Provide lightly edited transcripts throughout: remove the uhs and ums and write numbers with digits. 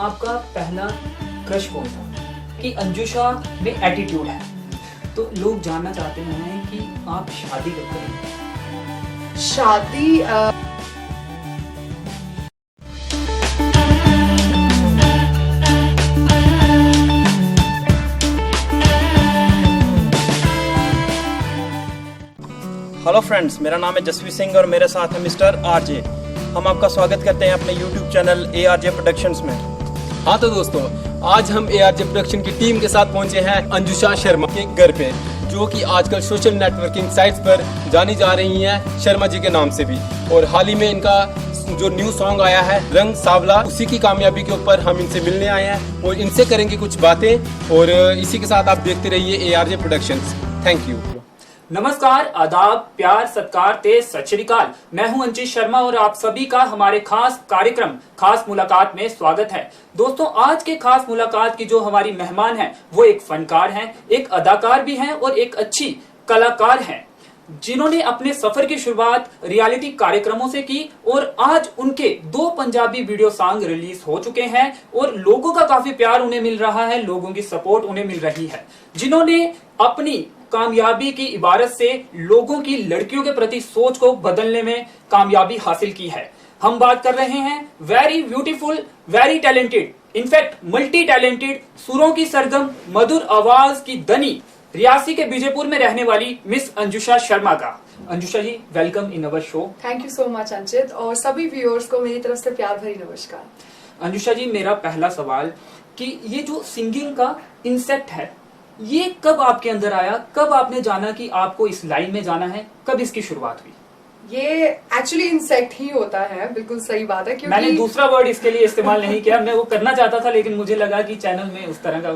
आपका पहला क्रश कौन था कि अंजुशा में एटीट्यूड है? तो लोग जानना चाहते हैं कि आप शादी कब करेंगे? शादी हेलो फ्रेंड्स, मेरा नाम है जसवीर सिंह और मेरे साथ है मिस्टर आरजे। हम आपका स्वागत करते हैं अपने यूट्यूब चैनल ARJ प्रोडक्शंस में। हाँ तो दोस्तों, आज हम ARJ प्रोडक्शन की टीम के साथ पहुंचे हैं अंजुशा शर्मा के घर पे, जो कि आजकल सोशल नेटवर्किंग साइट्स पर जानी जा रही हैं शर्मा जी के नाम से भी। और हाल ही में इनका जो न्यू सॉन्ग आया है रंग सावला, उसी की कामयाबी के ऊपर हम इनसे मिलने आए हैं और इनसे करेंगे कुछ बातें। और इसी के साथ आप देखते रहिए ARJ प्रोडक्शंस। Thank you. नमस्कार, आदाब, प्यार, सत्कार, तेज सत श्री अकाल। मैं हूं अंचित शर्मा और आप सभी का हमारे खास कार्यक्रम खास मुलाकात में स्वागत है। दोस्तों, आज के खास मुलाकात की जो हमारी मेहमान हैं वो एक फनकार हैं, एक अदाकार भी हैं और एक अच्छी कलाकार हैं, जिन्होंने अपने सफर की शुरुआत रियलिटी कार्यक्रमों से की और आज उनके 2 पंजाबी वीडियो सॉन्ग रिलीज हो चुके हैं और लोगों का काफी प्यार उन्हें मिल रहा है, लोगों की सपोर्ट उन्हें मिल रही है, जिन्होंने अपनी कामयाबी की इबारत से लोगों की लड़कियों के प्रति सोच को बदलने में कामयाबी हासिल की है। हम बात कर रहे हैं very beautiful, very talented, in fact multi talented, सुरों की सरगम, मधुर आवाज की धनी, रियासी के बीजेपुर में रहने वाली मिस अंजुशा शर्मा का। Anjusha ji, welcome in our show. Thank you so much Anchit, और सभी व्यूअर्स को मेरी तरफ से प्यार भरी नमस्कार। अंजुशा जी, मेरा पहला सवाल कि ये जो सिंगिंग का इंसेक्ट है, ये कब आपके अंदर आया? कब आपने जाना कि आपको इस लाइन में जाना है? कब इसकी शुरुआत हुई? ये एक्चुअली इंसेक्ट ही होता है, बिल्कुल सही बात है। क्योंकि मैंने दूसरा वर्ड इसके लिए इस्तेमाल नहीं किया, मैं वो करना चाहता था लेकिन मुझे लगा कि चैनल में उस तरह का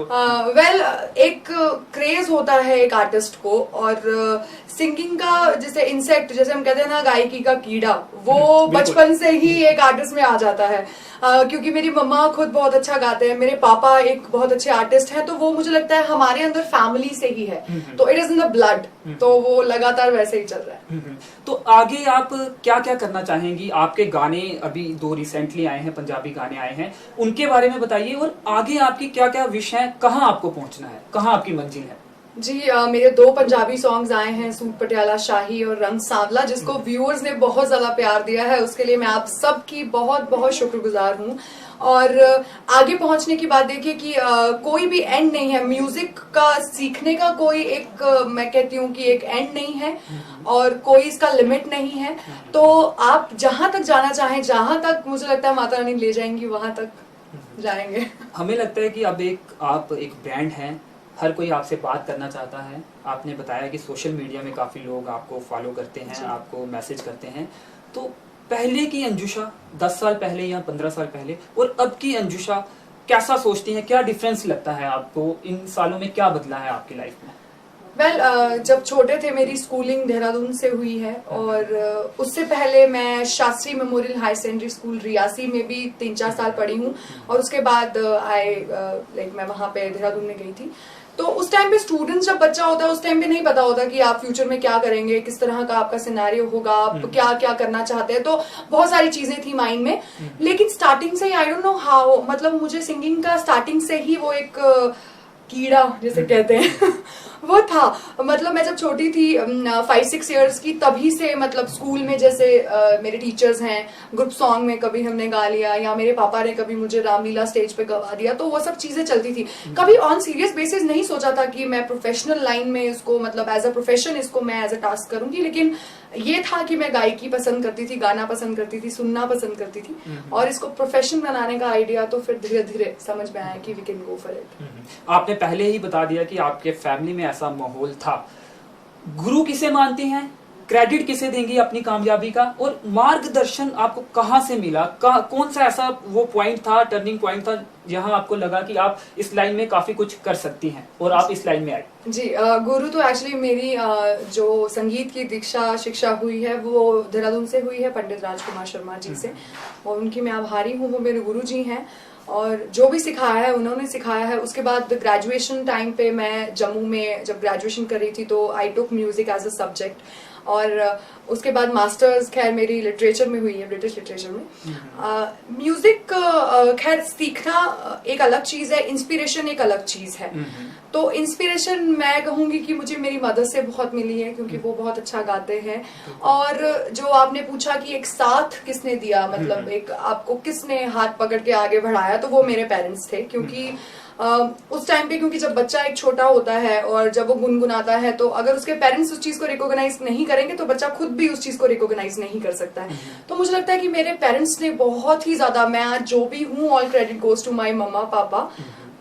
एक क्रेज होता है एक आर्टिस्ट को, और सिंगिंग का जैसे इंसेक्ट, जैसे हम कहते हैं ना गायकी का कीड़ा, वो बचपन से ही एक आर्टिस्ट में आ जाता है। क्योंकि मेरी मम्मा खुद बहुत अच्छा गाते हैं, मेरे पापा एक बहुत अच्छे आर्टिस्ट हैं, तो वो मुझे लगता है हमारे अंदर फैमिली से ही है, तो it is in the blood, तो वो लगातार वैसे ही चल रहा है। तो आगे आप क्या क्या करना चाहेंगी? आपके गाने अभी 2 रिसेंटली आए हैं, पंजाबी गाने आए हैं, उनके बारे में बताइए। और आगे आपकी क्या क्या विश है, कहाँ आपको पहुंचना है, कहाँ आपकी मंजिल है? जी, मेरे 2 पंजाबी सॉन्ग्स आए हैं, सूट पटियाला शाही और रंग सांवला, जिसको व्यूअर्स ने बहुत ज्यादा प्यार दिया है, उसके लिए मैं आप सबकी बहुत बहुत शुक्रगुजार हूँ। और आगे पहुंचने की बात देखिए कि कोई भी एंड नहीं है, म्यूजिक का सीखने का कोई एक मैं कहती हूँ कि एक एंड नहीं है और कोई इसका लिमिट नहीं है। तो आप जहां तक जाना चाहें, जहां तक मुझे लगता है माता रानी ले जाएंगी, वहां तक जाएंगे। हमें लगता है कि अब आप एक ब्रांड हैं, हर कोई आपसे बात करना चाहता है। आपने बताया कि सोशल मीडिया में काफी लोग आपको फॉलो करते हैं, आपको मैसेज करते हैं। तो पहले की अंजुशा 10 साल पहले या 15 साल पहले और अब की अंजुशा कैसा सोचती है? क्या डिफरेंस लगता है आपको? इन सालों में क्या बदला है आपकी लाइफ में? जब छोटे थे, मेरी स्कूलिंग देहरादून से हुई है, और उससे पहले मैं Shastri memorial high secondary school Reasi में भी 3-4 साल पढ़ी हूँ, और उसके बाद मैं वहां पे देहरादून में गई थी। तो उस टाइम पे स्टूडेंट्स, जब बच्चा होता है उस टाइम पे नहीं पता होता कि आप फ्यूचर में क्या करेंगे, किस तरह का आपका सिनेरियो होगा, आप क्या क्या करना चाहते हैं, तो बहुत सारी चीजें थी माइंड में। लेकिन स्टार्टिंग से ही आई डोंट नो हाउ, मतलब मुझे सिंगिंग का स्टार्टिंग से ही वो एक कीड़ा जैसे कहते हैं वो था। मतलब मैं जब छोटी थी 5-6 इयर्स की, तभी से मतलब स्कूल में जैसे मेरे टीचर्स हैं, ग्रुप सॉन्ग में कभी हमने गा लिया, या मेरे पापा ने कभी मुझे रामलीला स्टेज पे गवा दिया, तो वो सब चीजें चलती थी। कभी ऑन सीरियस बेसिस नहीं सोचा था कि मैं प्रोफेशनल लाइन में इसको, मतलब एज अ प्रोफेशन इसको मैं एज अ टास्क करूंगी। लेकिन ये था कि मैं गायकी पसंद करती थी, गाना पसंद करती थी, सुनना पसंद करती थी, और इसको प्रोफेशन बनाने का आइडिया तो फिर धीरे धीरे समझ में आया कि we can go for it. आपने पहले ही बता दिया कि आपके फैमिली में ऐसा माहौल था। गुरु किसे मानती हैं? क्रेडिट किसे देंगी अपनी कामयाबी का? और मार्गदर्शन आपको कहाँ से मिला? कौन सा ऐसा वो पॉइंट था, टर्निंग पॉइंट था, जहां आपको लगा कि आप इस लाइन में काफी कुछ कर सकती हैं और आप इस लाइन में आई? जी, गुरु तो एक्चुअली मेरी जो संगीत की दीक्षा शिक्षा हुई है वो देहरादून से हुई है, पंडित राजकुमार शर्मा जी से, और उनकी मैं आभारी हूँ। वो मेरे गुरु जी हैं, और जो भी सिखाया है उन्होंने सिखाया है। उसके बाद ग्रेजुएशन टाइम पे मैं जम्मू में जब ग्रेजुएशन कर रही थी, तो आई टुक म्यूजिक एज अ सब्जेक्ट, और उसके बाद मास्टर्स खैर मेरी लिटरेचर में हुई है, ब्रिटिश लिटरेचर में। म्यूजिक खैर सीखना एक अलग चीज है, इंस्पिरेशन एक अलग चीज है। तो इंस्पिरेशन मैं कहूंगी कि मुझे मेरी मदर से बहुत मिली है, क्योंकि वो बहुत अच्छा गाते हैं। और जो आपने पूछा कि एक साथ किसने दिया, मतलब एक आपको किसने हाथ पकड़ के आगे बढ़ाया, तो वो मेरे पेरेंट्स थे। क्योंकि उस टाइम पे, क्योंकि जब बच्चा एक छोटा होता है और जब वो गुनगुनाता है, तो अगर उसके पेरेंट्स उस चीज को रिकॉग्नाइज नहीं करेंगे तो बच्चा खुद भी उस चीज को रिकॉग्नाइज नहीं कर सकता है। तो मुझे लगता है कि मेरे पेरेंट्स ने बहुत ही ज्यादा, मैं आज जो भी हूँ, all credit goes to my mamma papa.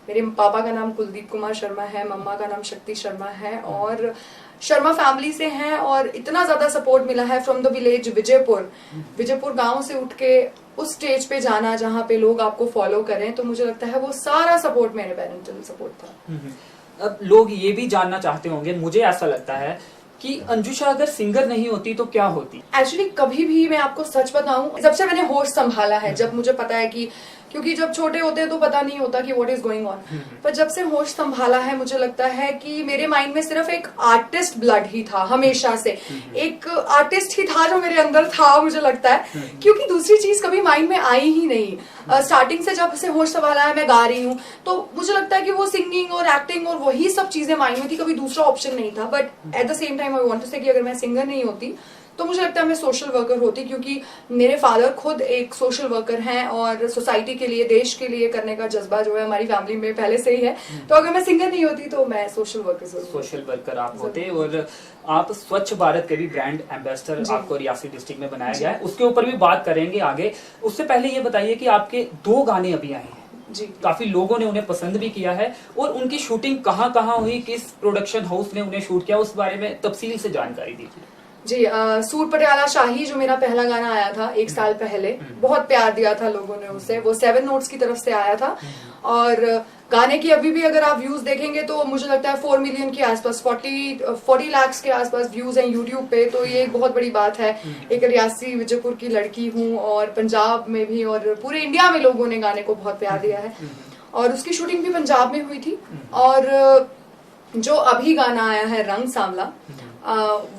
मेरे पापा का नाम कुलदीप कुमार शर्मा है, मम्मा का नाम शक्ति शर्मा है, और शर्मा फैमिली से हैं। और इतना ज्यादा सपोर्ट मिला है फ्रॉम द विलेज विजयपुर गांव से उठ के उस स्टेज पे जाना जहाँ पे लोग आपको फॉलो करें। तो मुझे लगता है वो सारा सपोर्ट मेरे पेरेंटल सपोर्ट था। अब लोग ये भी जानना चाहते होंगे, मुझे ऐसा लगता है कि अंजुषा अगर सिंगर नहीं होती तो क्या होती? एक्चुअली कभी भी, मैं आपको सच बताऊं, जब से मैंने होश संभाला है, जब मुझे पता है कि, क्योंकि जब छोटे होते हैं तो पता नहीं होता कि व्हाट इज गोइंग ऑन, पर जब से होश संभाला है मुझे लगता है कि मेरे माइंड में सिर्फ एक आर्टिस्ट ब्लड ही था, हमेशा से एक आर्टिस्ट ही था जो मेरे अंदर था, मुझे लगता है। क्योंकि दूसरी चीज कभी माइंड में आई ही नहीं। स्टार्टिंग से जब से होश संभाला है, मैं गा रही हूँ, तो मुझे लगता है कि वो सिंगिंग और एक्टिंग और वही सब चीजें माइंड में थी, कभी दूसरा ऑप्शन नहीं था। But at the same time I want to say कि अगर मैं सिंगर नहीं होती तो मुझे लगता है मैं सोशल वर्कर होती, क्योंकि मेरे फादर खुद एक सोशल वर्कर हैं और सोसाइटी के लिए, देश के लिए करने का जज्बा जो है हमारी फैमिली में पहले से ही है। तो अगर मैं सिंगर नहीं होती तो मैं सोशल वर्कर आप होते। और आप स्वच्छ भारत के भी ब्रांड एम्बेसडर आपको रियासी डिस्ट्रिक्ट में बनाया गया है, उसके ऊपर भी बात करेंगे आगे। उससे पहले ये बताइए कि आपके 2 गाने अभी आए हैं जी, काफी लोगों ने उन्हें पसंद भी किया है, और उनकी शूटिंग कहाँ हुई, किस प्रोडक्शन हाउस ने उन्हें शूट किया, उस बारे में तफसील से जानकारी दीजिए। जी, सूर पटियाला शाही जो मेरा पहला गाना आया था 1 साल पहले, बहुत प्यार दिया था लोगों ने उसे। वो 7 नोट्स की तरफ से आया था, और गाने की अभी भी अगर आप व्यूज देखेंगे तो मुझे लगता है 4 मिलियन के आसपास, 40 लाख के आसपास व्यूज हैं यूट्यूब पे। तो ये एक बहुत बड़ी बात है। एक रियासी विजयपुर की लड़की हूँ, और पंजाब में भी और पूरे इंडिया में लोगों ने गाने को बहुत प्यार दिया है। और उसकी शूटिंग भी पंजाब में हुई थी। और जो अभी गाना आया है रंग सांवला,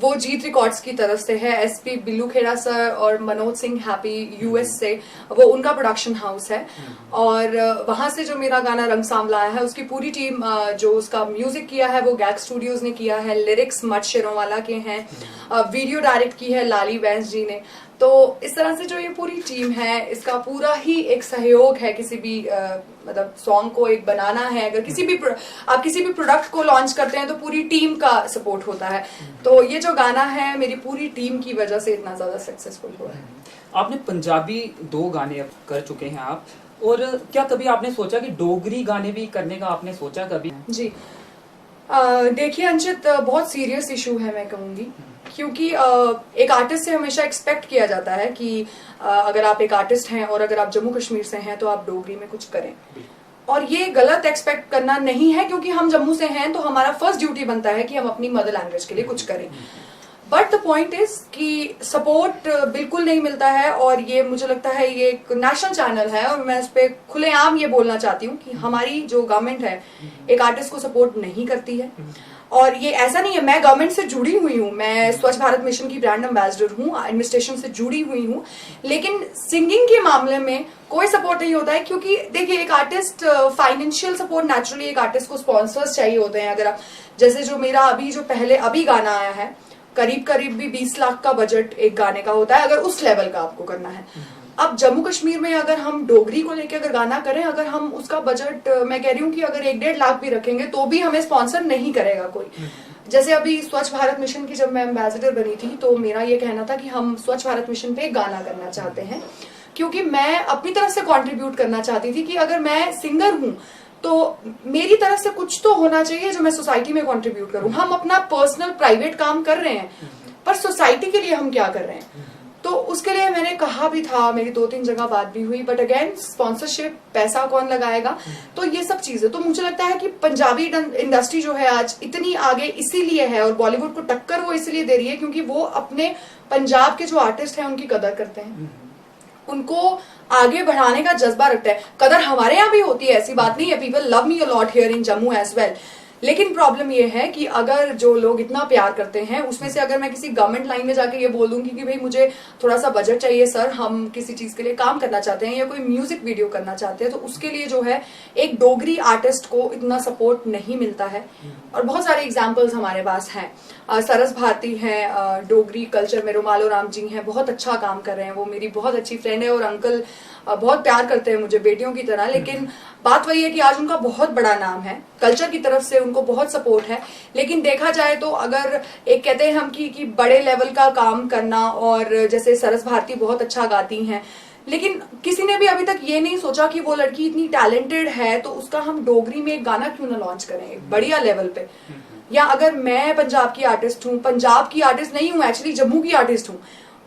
वो जीत रिकॉर्ड्स की तरफ से है। एसपी बिल्लू खेड़ा सर और मनोज सिंह हैप्पी यूएस से, वो उनका प्रोडक्शन हाउस है। और वहां से जो मेरा गाना रंग सांवला आया है, उसकी पूरी टीम, जो उसका म्यूजिक किया है वो गैग स्टूडियोज ने किया है, लिरिक्स मट शेरोंवाला के हैं, वीडियो डायरेक्ट की है लाली बैंस जी ने। तो इस तरह से जो ये पूरी टीम है, इसका पूरा ही एक सहयोग है। किसी भी मतलब सॉन्ग को एक बनाना है, अगर आप किसी भी प्रोडक्ट को लॉन्च करते हैं तो पूरी टीम का सपोर्ट होता है। तो ये जो गाना है मेरी पूरी टीम की वजह से इतना ज्यादा सक्सेसफुल हुआ है। आपने पंजाबी 2 गाने अब कर चुके हैं आप, और क्या कभी आपने सोचा कि डोगरी गाने भी करने का आपने सोचा कभी? जी, देखिए अंशित, बहुत सीरियस इशू है मैं कहूंगी, क्योंकि एक आर्टिस्ट से हमेशा एक्सपेक्ट किया जाता है कि अगर आप एक आर्टिस्ट हैं और अगर आप जम्मू कश्मीर से हैं तो आप डोगरी में कुछ करें। और ये गलत एक्सपेक्ट करना नहीं है, क्योंकि हम जम्मू से हैं तो हमारा फर्स्ट ड्यूटी बनता है कि हम अपनी मदर लैंग्वेज के लिए कुछ करें। बट द पॉइंट इज कि सपोर्ट बिल्कुल नहीं मिलता है। और ये मुझे लगता है ये एक नेशनल चैनल है, और मैं इस पे खुलेआम ये बोलना चाहती हूँ कि हमारी जो गवर्नमेंट है एक आर्टिस्ट को सपोर्ट नहीं करती है। और ये ऐसा नहीं है, मैं गवर्नमेंट से जुड़ी हुई हूँ, मैं स्वच्छ भारत मिशन की ब्रांड एम्बेसडर हूँ, एडमिनिस्ट्रेशन से जुड़ी हुई हूँ, लेकिन सिंगिंग के मामले में कोई सपोर्ट नहीं होता है। क्योंकि देखिए, एक आर्टिस्ट, फाइनेंशियल सपोर्ट नेचुरली एक आर्टिस्ट को स्पॉन्सर्स चाहिए होते हैं। अगर आप, जैसे जो मेरा अभी गाना आया है, करीब भी 20 लाख का बजट एक गाने का होता है, अगर उस लेवल का आपको करना है। अब जम्मू कश्मीर में अगर हम डोगरी को लेकर अगर गाना करें, अगर हम उसका बजट, मैं कह रही हूँ कि अगर 1-1.5 लाख भी रखेंगे तो भी हमें स्पॉन्सर नहीं करेगा कोई। जैसे अभी स्वच्छ भारत मिशन की जब मैं एम्बेसडर बनी थी तो मेरा ये कहना था कि हम स्वच्छ भारत मिशन पे एक गाना करना चाहते हैं, क्योंकि मैं अपनी तरफ से कंट्रीब्यूट करना चाहती थी कि अगर मैं सिंगर हूँ तो मेरी तरफ से कुछ तो होना चाहिए जो मैं सोसाइटी में कंट्रीब्यूट करूँ। हम अपना पर्सनल प्राइवेट काम कर रहे हैं, पर सोसाइटी के लिए हम क्या कर रहे हैं। तो उसके लिए मैंने कहा भी था, मेरी 2-3 जगह बात भी हुई, बट अगेन स्पॉन्सरशिप, पैसा कौन लगाएगा, तो ये सब चीजें। तो मुझे लगता है कि पंजाबी इंडस्ट्री जो है आज इतनी आगे इसीलिए है, और बॉलीवुड को टक्कर वो इसलिए दे रही है क्योंकि वो अपने पंजाब के जो आर्टिस्ट हैं उनकी कदर करते हैं, उनको आगे बढ़ाने का जज्बा रखते हैं। कदर हमारे यहाँ भी होती है, ऐसी बात नहीं है, people love me a lot here in Jammu as well, लेकिन प्रॉब्लम ये है कि अगर जो लोग इतना प्यार करते हैं उसमें से अगर मैं किसी गवर्नमेंट लाइन में जाके ये बोल दूंगी कि भाई मुझे थोड़ा सा बजट चाहिए सर, हम किसी चीज के लिए काम करना चाहते हैं या कोई म्यूजिक वीडियो करना चाहते हैं, तो उसके लिए जो है एक डोगरी आर्टिस्ट को इतना सपोर्ट नहीं मिलता है। और बहुत सारे एग्जाम्पल्स हमारे पास हैं। सरस भारती हैं, डोगरी कल्चर में रुमालो राम जी हैं, बहुत अच्छा काम कर रहे हैं, वो मेरी बहुत अच्छी फ्रेंड है और अंकल बहुत प्यार करते हैं मुझे बेटियों की तरह। लेकिन बात वही है कि आज उनका बहुत बड़ा नाम है, कल्चर की तरफ से उनको बहुत सपोर्ट है। लेकिन देखा जाए तो अगर एक कहते हैं हम कि बड़े लेवल का काम करना, और जैसे सरस भारती बहुत अच्छा गाती हैं, लेकिन किसी ने भी अभी तक ये नहीं सोचा कि वो लड़की इतनी टैलेंटेड है तो उसका हम डोगरी में एक गाना क्यों ना लॉन्च करें एक बढ़िया लेवल पे। या अगर मैं पंजाब की आर्टिस्ट हूँ, पंजाब की आर्टिस्ट नहीं हूँ एक्चुअली, जम्मू की आर्टिस्ट हूँ,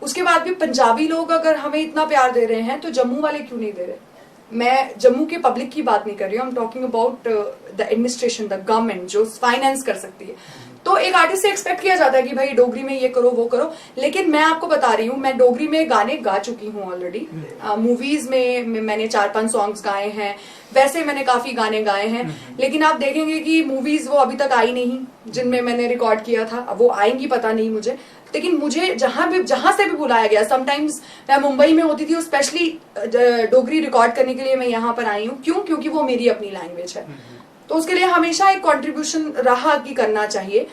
उसके बाद भी पंजाबी लोग अगर हमें इतना प्यार दे रहे हैं तो जम्मू वाले क्यों नहीं दे रहे। मैं जम्मू के पब्लिक की बात नहीं कर रही हूँ, I am talking about the administration, the government जो फाइनेंस कर सकती है। तो एक आर्टिस्ट से एक्सपेक्ट किया जाता है कि भाई डोगरी में ये करो वो करो, लेकिन मैं आपको बता रही हूँ मैं डोगरी में गाने गा चुकी हूँ ऑलरेडी। मूवीज में मैंने 4-5 सॉन्ग्स गाए हैं, वैसे मैंने काफी गाने गाए हैं, लेकिन आप देखेंगे कि मूवीज वो अभी तक आई नहीं जिनमें मैंने रिकॉर्ड किया था। अब वो आएंगी पता नहीं मुझे, लेकिन मुझे जहां से भी बुलाया गया, समटाइम्स मैं मुंबई में होती थी और स्पेशली डोगरी रिकॉर्ड करने के लिए मैं यहाँ पर आई हूँ। क्यों? क्योंकि वो मेरी अपनी लैंग्वेज है, तो उसके लिए हमेशा एक कंट्रीब्यूशन रहा कि करना चाहिए।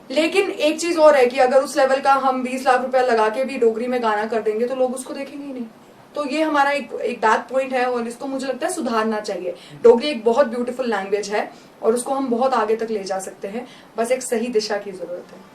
लेकिन एक चीज और है कि अगर उस लेवल का हम 20 लाख रुपया लगा के भी डोगरी में गाना कर देंगे तो लोग उसको देखेंगे ही नहीं। तो ये हमारा एक बैक पॉइंट है और इसको मुझे लगता है सुधारना चाहिए। डोगरी एक बहुत ब्यूटीफुल लैंग्वेज है और उसको हम बहुत आगे तक ले जा सकते हैं, बस एक सही दिशा की जरूरत है।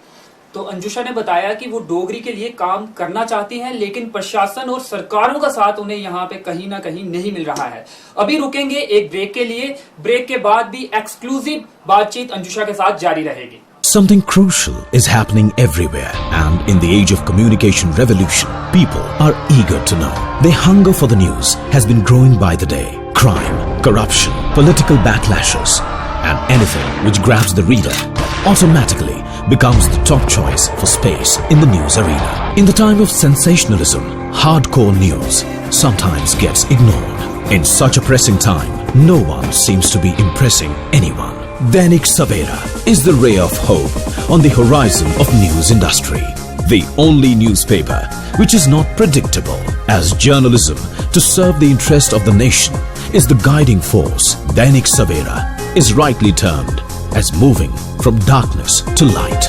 तो अंजुशा ने बताया कि वो डोगरी के लिए काम करना चाहती हैं, लेकिन प्रशासन और सरकारों का साथ उन्हें यहाँ पे कहीं ना कहीं नहीं मिल रहा है। अभी रुकेंगे एक ब्रेक के लिए, ब्रेक के बाद भी एक्सक्लूसिव बातचीत अंजुशा के साथ जारी रहेगी। Something crucial is happening everywhere, and in the age of communication revolution, people are eager to know. Their hunger for the news has been growing by the day. Crime, corruption, political backlashes, and anything which grabs the reader automatically becomes the top choice for space in the news arena. In the time of sensationalism, hardcore news sometimes gets ignored. In such a pressing time, no one seems to be impressing anyone. Dainik Savera is the ray of hope on the horizon of news industry. The only newspaper which is not predictable, as journalism to serve the interest of the nation is the guiding force. Dainik Savera is rightly termed as moving from darkness to light.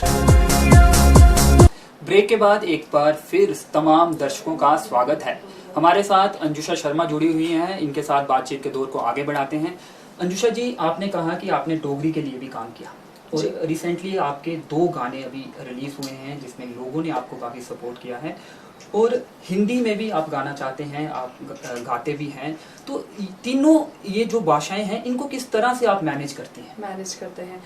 Break के बाद एक बार फिर तमाम दर्शकों का स्वागत है। हमारे साथ अंजुशा शर्मा जुड़ी हुई हैं, इनके साथ बातचीत के दौर को आगे बढ़ाते हैं। अंजुशा जी, आपने कहा कि आपने डोगरी के लिए भी काम किया और रिसेंटली आपके 2 गाने अभी रिलीज हुए हैं जिसमें लोगों ने आपको काफी सपोर्ट किया है, और हिंदी में भी आप गाना चाहते हैं, आप गाते भी हैं। तो तीनों ये जो भाषाएं हैं इनको किस तरह से आप मैनेज करते हैं? मैनेज करते हैं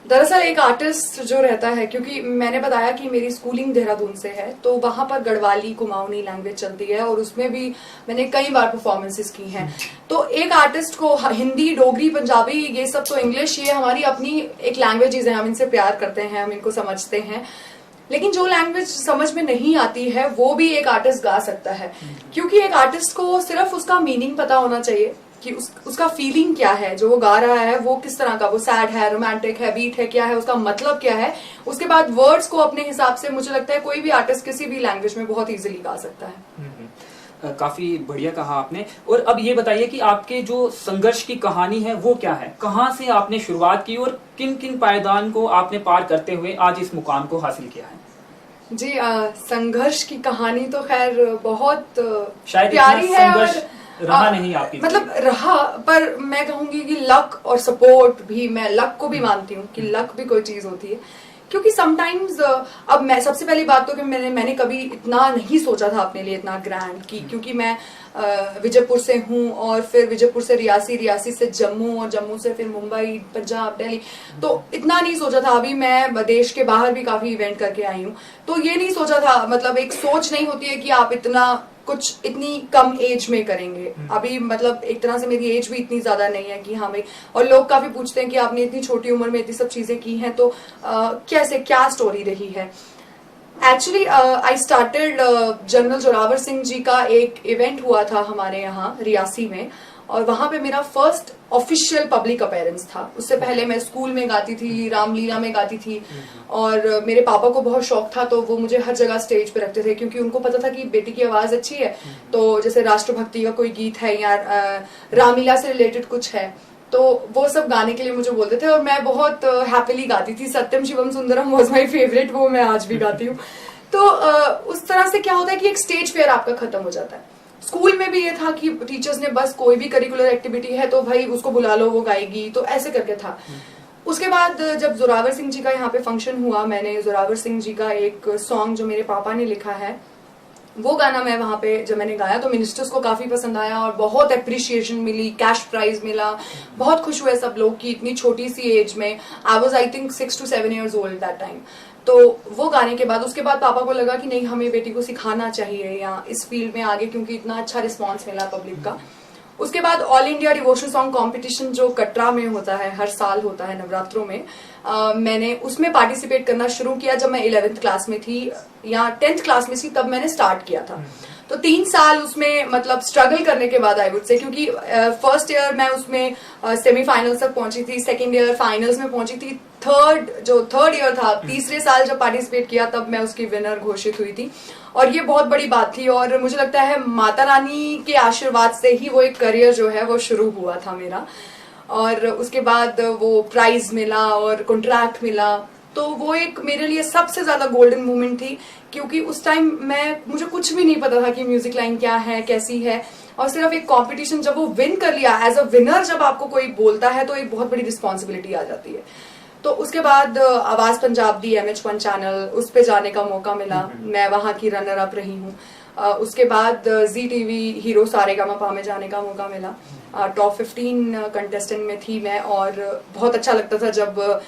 दरअसल एक आर्टिस्ट जो रहता है, क्योंकि मैंने बताया कि मेरी स्कूलिंग देहरादून से है, तो वहां पर गढ़वाली कुमाऊनी लैंग्वेज चलती है और उसमें भी मैंने कई बार परफॉर्मेंसेस की हैं। तो एक आर्टिस्ट को हिंदी, डोगरी, पंजाबी, ये सब तो इंग्लिश, ये हमारी अपनी एक लैंग्वेजेस है, हम इनसे प्यार करते हैं, हम इनको समझते हैं। लेकिन जो लैंग्वेज समझ में नहीं आती है वो भी एक आर्टिस्ट गा सकता है, क्योंकि एक आर्टिस्ट को सिर्फ उसका मीनिंग पता होना चाहिए कि उसका फीलिंग क्या है, जो वो गा रहा है वो किस तरह का, वो सैड है, रोमांटिक है, बीट है, क्या है, उसका मतलब क्या है। उसके बाद वर्ड्स को अपने हिसाब से मुझे लगता है कोई भी आर्टिस्ट किसी भी लैंग्वेज में बहुत इजीली गा सकता है। काफी बढ़िया कहा आपने। और अब ये बताइए कि आपके जो संघर्ष की कहानी है वो क्या है, कहाँ से आपने शुरुआत की और किन किन पायदान को आपने पार करते हुए आज इस मुकाम को हासिल किया है? जी, संघर्ष की कहानी तो खैर बहुत शायद प्यारी है और रहा नहीं आपकी, मतलब रहा, पर मैं कहूंगी कि लक और सपोर्ट भी, मैं लक को भी मानती हूँ कि लक भी कोई चीज होती है। क्योंकि समटाइम्स अब मैं सबसे पहली बात तो कि मैंने कभी इतना नहीं सोचा था अपने लिए इतना ग्रैंड की, क्योंकि मैं विजयपुर से हूँ और फिर विजयपुर से रियासी, रियासी से जम्मू और जम्मू से फिर मुंबई, पंजाब, दिल्ली, तो इतना नहीं सोचा था। अभी मैं देश के बाहर भी काफी इवेंट करके आई हूँ, तो ये नहीं सोचा था, मतलब एक सोच नहीं होती है कि आप इतना कुछ इतनी कम एज में करेंगे। अभी मतलब एक तरह से मेरी एज भी इतनी ज्यादा नहीं है कि हाँ भाई, और लोग काफी पूछते हैं कि आपने इतनी छोटी उम्र में इतनी सब चीजें की हैं, तो कैसे, क्या स्टोरी रही है। Actually I started general Zorawar Singh ji का एक इवेंट हुआ था हमारे यहाँ रियासी में, और वहां पे मेरा फर्स्ट ऑफिशियल पब्लिक अपीयरेंस था। उससे पहले मैं स्कूल में गाती थी, रामलीला में गाती थी, और मेरे पापा को बहुत शौक था तो वो मुझे हर जगह स्टेज पे रखते थे, क्योंकि उनको पता था कि बेटी की आवाज अच्छी है। तो जैसे राष्ट्रभक्ति का कोई गीत है या रामलीला से रिलेटेड कुछ है तो वो सब गाने के लिए मुझे बोलते थे, और मैं बहुत हैप्पीली गाती थी। Satyam Shivam Sundaram was my favourite, वो मैं आज भी गाती हूँ। तो उस तरह से क्या होता है कि एक स्टेज फेयर आपका खत्म हो जाता है। स्कूल में भी ये था कि टीचर्स ने बस कोई भी करिकुलर एक्टिविटी है तो भाई उसको बुला लो, वो गाएगी, तो ऐसे करके था। उसके बाद जब जोरावर सिंह जी का यहाँ पे फंक्शन हुआ, मैंने जोरावर सिंह जी का एक सॉन्ग जो मेरे पापा ने लिखा है वो गाना मैं वहां पे जब मैंने गाया तो मिनिस्टर्स को काफी पसंद आया और बहुत अप्रिशिएशन मिली, कैश प्राइज मिला। बहुत खुश हुए सब लोग कि इतनी छोटी सी एज में, I was I think 6 to 7 years old that time. तो वो गाने के बाद उसके बाद पापा को लगा कि नहीं, हमें बेटी को सिखाना चाहिए या इस फील्ड में आगे, क्योंकि इतना अच्छा रिस्पॉन्स मिला पब्लिक का। उसके बाद all India devotional song competition जो कटरा में होता है, हर साल होता है नवरात्रों में, मैंने उसमें पार्टिसिपेट करना शुरू किया जब मैं 11th क्लास में थी या 10th क्लास में थी, तब मैंने स्टार्ट किया था। तो 3 साल उसमें मतलब स्ट्रगल करने के बाद आई वुड से, क्योंकि फर्स्ट ईयर मैं उसमें सेमीफाइनल्स तक पहुंची थी, सेकेंड ईयर फाइनल्स में पहुंची थी, थर्ड ईयर था, तीसरे साल जब पार्टिसिपेट किया तब मैं उसकी विनर घोषित हुई थी। और ये बहुत बड़ी बात थी, और मुझे लगता है माता रानी के आशीर्वाद से ही वो एक करियर जो है वो शुरू हुआ था मेरा। और उसके बाद वो प्राइज मिला और कॉन्ट्रैक्ट मिला, तो वो एक मेरे लिए सबसे ज्यादा गोल्डन मोमेंट थी, क्योंकि उस टाइम मुझे कुछ भी नहीं पता था कि म्यूजिक लाइन क्या है, कैसी है, और सिर्फ एक कंपटीशन जब वो विन कर लिया, एज अ विनर जब आपको कोई बोलता है तो एक बहुत बड़ी रिस्पॉन्सिबिलिटी आ जाती है। तो उसके बाद आवाज पंजाब दी MH1 चैनल, उस पे जाने का मौका मिला, मैं वहां की रनर अप रही हूँ। उसके बाद ZTV हीरो सारेगामापा में जाने का मौका मिला, टॉप 15 कंटेस्टेंट में थी मैं, और बहुत अच्छा लगता था जब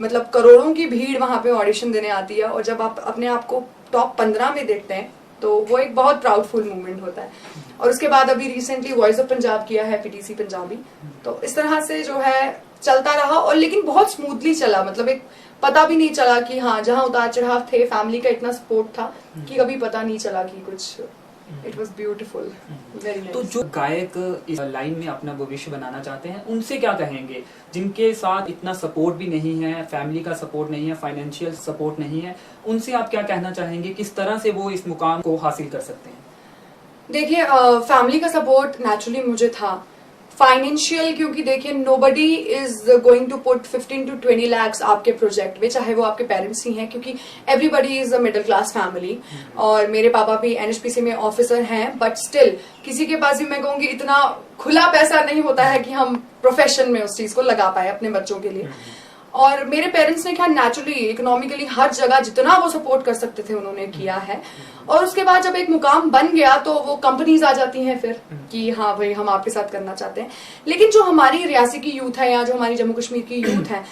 मतलब करोड़ों की भीड़ वहां पे ऑडिशन देने आती है, और जब आप अपने आप को टॉप 15 में देखते हैं तो वो एक बहुत प्राउडफुल मोमेंट होता है। और उसके बाद अभी रिसेंटली वॉइस ऑफ पंजाब किया है, PTC पंजाबी। तो इस तरह से जो है चलता रहा, और लेकिन बहुत स्मूथली चला, मतलब एक पता भी नहीं चला कि हाँ, जहाँ उतार चढ़ाव थे, फैमिली का इतना सपोर्ट था कि कभी पता नहीं चला कि कुछ, it was beautiful, very nice. तो जो गायक इस लाइन में अपना भविष्य बनाना चाहते हैं उनसे क्या कहेंगे, जिनके साथ इतना सपोर्ट भी नहीं है, फैमिली का सपोर्ट नहीं है, फाइनेंशियल सपोर्ट नहीं है, उनसे आप क्या कहना चाहेंगे, किस तरह से वो इस मुकाम को हासिल कर सकते हैं? देखिए, फैमिली का सपोर्ट नेचुरली मुझे था, फाइनेंशियल, क्योंकि देखिए nobody is going to put 15 to 20 lakhs आपके प्रोजेक्ट में, चाहे वो आपके पेरेंट्स ही हैं, क्योंकि everybody is a middle class family. और मेरे पापा भी NHPC में ऑफिसर हैं, बट स्टिल किसी के पास भी मैं कहूंगी इतना खुला पैसा नहीं होता है कि हम प्रोफेशन में उस चीज को लगा पाए अपने बच्चों के लिए। और मेरे पेरेंट्स ने क्या नेचुरली इकोनॉमिकली हर जगह जितना वो सपोर्ट कर सकते थे उन्होंने किया है। और उसके बाद जब एक मुकाम बन गया तो वो कंपनीज आ जाती हैं फिर कि हाँ भाई हम आपके साथ करना चाहते हैं। लेकिन जो हमारी रियासी की यूथ है या जो हमारी जम्मू कश्मीर की यूथ है,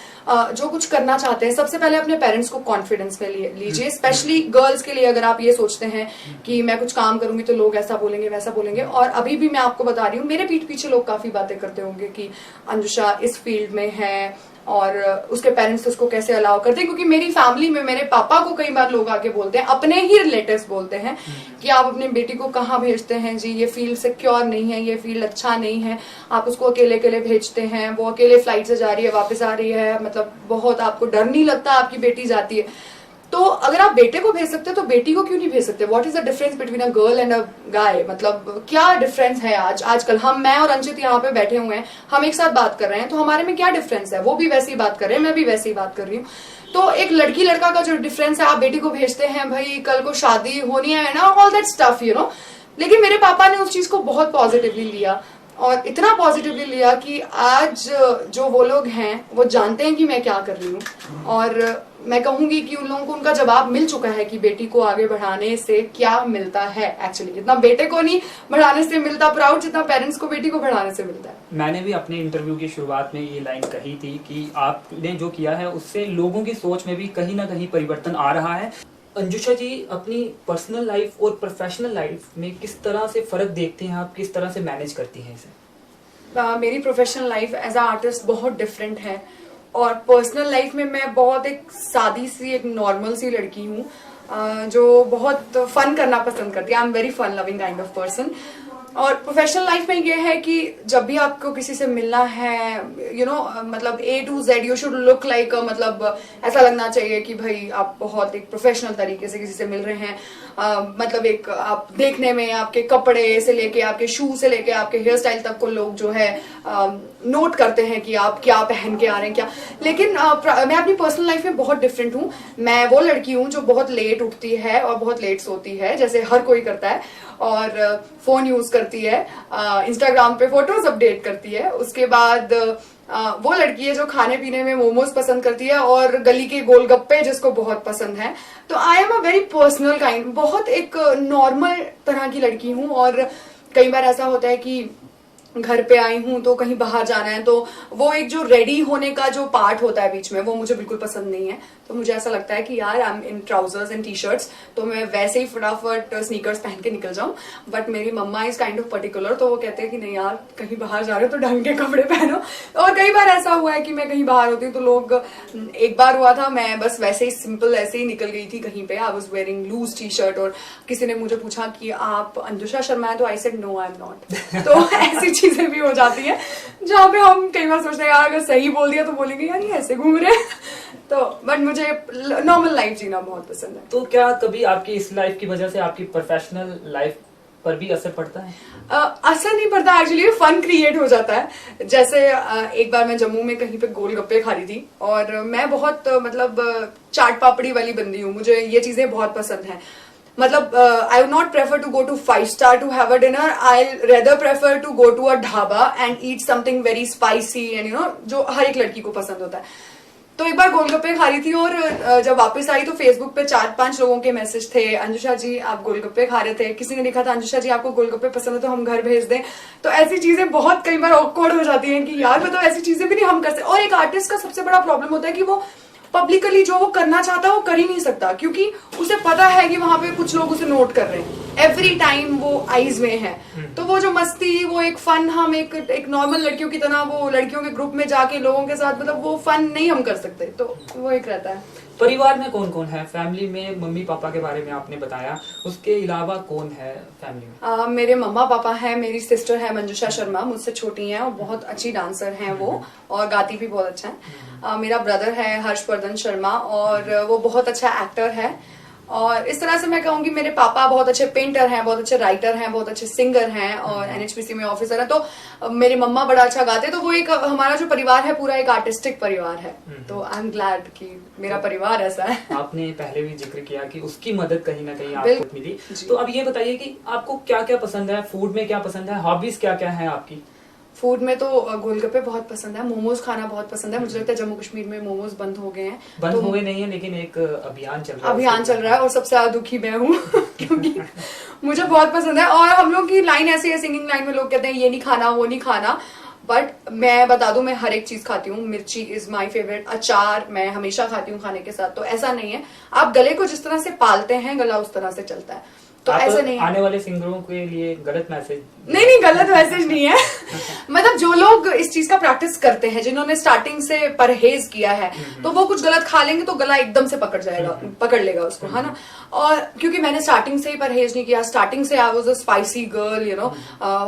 जो कुछ करना चाहते हैं, सबसे पहले अपने पेरेंट्स को कॉन्फिडेंस में लीजिए। स्पेशली गर्ल्स के लिए अगर आप ये सोचते हैं कि मैं कुछ काम करूंगी तो लोग ऐसा बोलेंगे वैसा बोलेंगे, और अभी भी मैं आपको बता रही हूँ मेरे पीठ पीछे लोग काफी बातें करते होंगे कि अंजुषा इस फील्ड में है और उसके पेरेंट्स उसको कैसे अलाउ करते हैं। क्योंकि मेरी फैमिली में मेरे पापा को कई बार लोग आके बोलते हैं, अपने ही रिलेटिव्स बोलते हैं कि आप अपने बेटी को कहाँ भेजते हैं जी, ये फील्ड सिक्योर नहीं है, ये फील्ड अच्छा नहीं है, आप उसको अकेले अकेले भेजते हैं, वो अकेले फ्लाइट से जा रही है वापस आ रही है, मतलब बहुत आपको डर नहीं लगता आपकी बेटी जाती है। तो अगर आप बेटे को भेज सकते हो तो बेटी को क्यों नहीं भेज सकते? What is the difference between a girl and a guy? मतलब क्या डिफरेंस है आजकल? मैं और अंशित यहाँ पे बैठे हुए हैं, हम एक साथ बात कर रहे हैं, तो हमारे में क्या डिफरेंस है? वो भी वैसी बात कर रहे हैं, मैं भी वैसी बात कर रही हूँ। तो एक लड़की लड़का का जो डिफरेंस है, आप बेटी को भेजते हैं, भाई कल को शादी होनी है ना, all that stuff you know. लेकिन मेरे पापा ने उस चीज को बहुत पॉजिटिवली लिया, और इतना पॉजिटिवली लिया कि आज जो वो लोग हैं वो जानते हैं कि मैं क्या कर रही हूँ। और मैं कहूंगी कि उन लोगों को उनका जवाब मिल चुका है कि बेटी को आगे बढ़ाने से क्या मिलता है। एक्चुअली जितना बेटे को नहीं बढ़ाने से मिलता प्राउड, जितना पेरेंट्स को बेटी को बढ़ाने से मिलता है। मैंने भी अपने इंटरव्यू की शुरुआत में ये लाइन कही थी कि आपने जो किया है उससे लोगों की सोच में भी कहीं ना कहीं परिवर्तन आ रहा है। अंजुषा जी, अपनी पर्सनल लाइफ और प्रोफेशनल लाइफ में किस तरह से फर्क देखते हैं आप, किस तरह से मैनेज करती हैं इसे? मेरी professional life as a artist बहुत डिफरेंट है, और पर्सनल लाइफ में मैं बहुत एक सादी सी, एक नॉर्मल सी लड़की हूँ जो बहुत फन करना पसंद करती है। I am very fun loving kind of person. और प्रोफेशनल लाइफ में ये है कि जब भी आपको किसी से मिलना है मतलब A to Z you should look like, मतलब ऐसा लगना चाहिए कि भाई आप बहुत एक प्रोफेशनल तरीके से किसी से मिल रहे हैं। मतलब एक आप देखने में आपके कपड़े से लेके आपके शू से लेके आपके हेयर स्टाइल तक को लोग जो है नोट करते हैं कि आप क्या पहन के आ रहे हैं क्या। लेकिन मैं अपनी पर्सनल लाइफ में बहुत डिफरेंट हूँ। मैं वो लड़की हूँ जो बहुत लेट उठती है और बहुत लेट सोती है, जैसे हर कोई करता है, और फोन यूज करती है, इंस्टाग्राम पे फोटोज अपडेट करती है। उसके बाद वो लड़की है जो खाने पीने में मोमोज पसंद करती है और गली के गोलगप्पे जिसको बहुत पसंद है। तो आई am a very personal kind, बहुत एक नॉर्मल तरह की लड़की हूँ। और कई बार ऐसा होता है कि घर पे आई हूँ तो कहीं बाहर जाना है, तो वो एक जो रेडी होने का जो पार्ट होता है बीच में, वो मुझे बिल्कुल पसंद नहीं है। तो मुझे ऐसा लगता है कि यार I am in trousers and T shirts, तो मैं वैसे ही फटाफट स्नीकर्स पहन के निकल जाऊं। बट मेरी मम्मा इज काइंड ऑफ पर्टिकुलर, तो वो कहते हैं कि नहीं यार कहीं बाहर जा रहे हो तो ढंग के कपड़े पहनो। और कई बार ऐसा हुआ है कि मैं कहीं बाहर होती हूँ तो लोग, एक बार हुआ था मैं बस वैसे ही सिंपल ऐसे ही निकल गई थी कहीं पे, I was wearing loose T shirt, और किसी ने मुझे पूछा कि आप अंजुषा शर्मा है, तो I said no I am not. तो ऐसी चीजें भी हो जाती है जहाँ पे हम कई बार सोचते हैं यार अगर सही बोल दिया तो बोलेंगे यार ये ऐसे घूम रहे हैं। तो बट मुझे नॉर्मल लाइफ जीना बहुत पसंद है। तो क्या कभी आपकी इस लाइफ की वजह से आपकी प्रोफेशनल लाइफ पर भी असर पड़ता है? असर नहीं पड़ता, एक्चुअली फन क्रिएट हो जाता है। जैसे एक बार मैं जम्मू में कहीं पे गोलगप्पे खा रही थी, और मैं बहुत मतलब चाट पापड़ी वाली बंदी हूँ, मुझे ये चीजें बहुत पसंद है। मतलब I would not prefer to go to 5 star to have a dinner, I rather prefer to go to a dhaba and eat something very spicy and जो हर एक लड़की को पसंद होता है। तो एक बार गोलगप्पे खा रही थी, और जब वापस आई तो फेसबुक पे 4-5 लोगों के मैसेज थे, अंजुषा जी आप गोलगप्पे खा रहे थे, किसी ने लिखा था अंजुषा जी आपको गोलगप्पे पसंद है तो हम घर भेज दें। तो ऐसी चीजें बहुत कई बार ऑकवर्ड हो जाती हैं कि यार मतलब ऐसी चीजें भी नहीं हम कर सकते। और एक आर्टिस्ट का सबसे बड़ा प्रॉब्लम होता है कि वो पब्लिकली जो वो करना चाहता है वो कर ही नहीं सकता, क्योंकि उसे पता है कि वहां पे कुछ लोग उसे नोट कर रहे हैं, एवरी टाइम वो आईज में है। तो वो जो मस्ती, वो एक फन, हम एक नॉर्मल लड़कियों की तरह वो लड़कियों के ग्रुप में जाके लोगों के साथ मतलब वो फन नहीं हम कर सकते। तो वो एक रहता है। परिवार में कौन कौन है? फैमिली में मम्मी पापा के बारे में आपने बताया, उसके अलावा कौन है फैमिली में? मेरे मम्मा पापा हैं, मेरी सिस्टर है मंजुषा शर्मा, मुझसे छोटी हैं और बहुत अच्छी डांसर हैं वो, और गाती भी बहुत अच्छा है। मेरा ब्रदर है हर्षवर्धन शर्मा, और वो बहुत अच्छा एक्टर है। और इस तरह से मैं कहूंगी मेरे पापा बहुत अच्छे पेंटर हैं, बहुत अच्छे राइटर हैं, बहुत अच्छे सिंगर हैं, और NHPC में ऑफिसर है। तो मेरे मम्मा बड़ा अच्छा गाते हैं। तो वो एक हमारा जो परिवार है पूरा एक आर्टिस्टिक परिवार है। तो आई एम ग्लैड कि मेरा परिवार ऐसा है। आपने पहले भी जिक्र किया कि उसकी मदद कहीं ना कहीं आपको मिली। तो अब ये बताइए कि आपको क्या क्या पसंद है, फूड में क्या पसंद है, हॉबीज क्या क्या है आपकी? फूड में तो गोलगप्पे बहुत पसंद है, मोमोज खाना बहुत पसंद है। मुझे लगता है जम्मू कश्मीर में मोमोज बंद हो गए हैं। बंद तो हो गए नहीं है, लेकिन एक अभियान चल रहा है और सबसे ज्यादा दुखी मैं हूँ क्योंकि मुझे बहुत पसंद है। और हम लोग की लाइन ऐसी है, सिंगिंग लाइन में लोग कहते हैं ये नहीं खाना वो नहीं खाना, बट मैं बता दूं मैं हर एक चीज खाती हूँ। मिर्ची इज माय फेवरेट, अचार मैं हमेशा खाती हूँ खाने के साथ। तो ऐसा नहीं है, आप गले को जिस तरह से पालते हैं गला उस तरह से चलता है। तो ऐसा नहीं है। आने वाले सिंगरों के लिए गलत मैसेज? नहीं गलत मैसेज नहीं है। मतलब जो लोग इस चीज का प्रैक्टिस करते हैं, जिन्होंने स्टार्टिंग से परहेज किया है, तो वो कुछ गलत खा लेंगे तो गला एकदम से पकड़ लेगा उसको, है ना। और क्योंकि मैंने स्टार्टिंग से ही परहेज नहीं किया, स्टार्टिंग से I was a spicy girl, you know.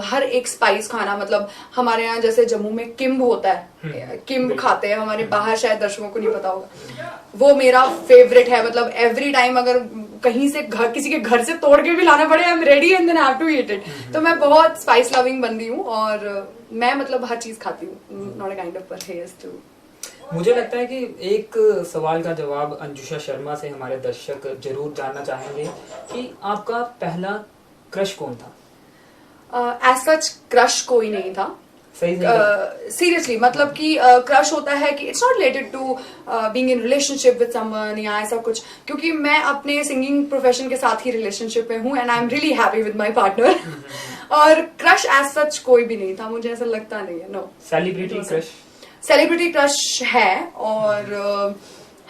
हर एक स्पाइस खाना, मतलब हमारे यहाँ जैसे जम्मू में किम्ब होता है, किम्ब खाते हैं हमारे बाहर, शायद दर्शकों को नहीं पता होगा, वो मेरा फेवरेट है। मतलब एवरी टाइम अगर कहीं से किसी के घर से तोड़ के भी लाना पड़े, I am ready and then have to eat it. तो मैं बहुत स्पाइस लविंग बंदी हूँ, और मैं मतलब हर चीज खाती हूँ, नॉट अ काइंड ऑफ परहेज टू। मुझे लगता है कि एक सवाल का जवाब अंजुषा शर्मा से हमारे दर्शक जरूर जानना चाहेंगे कि आपका पहला क्रश कौन था? एज सच क्रश कोई नहीं था। सीरियसली मतलब कि क्रश होता है कि it's not related to being in relationship with someone या ऐसा कुछ, क्योंकि मैं अपने सिंगिंग प्रोफेशन के साथ ही रिलेशनशिप में हूँ and I am really happy with my partner. और क्रश एज सच कोई भी नहीं था, मुझे ऐसा लगता नहीं है। No celebrity crush? Celebrity crush है, और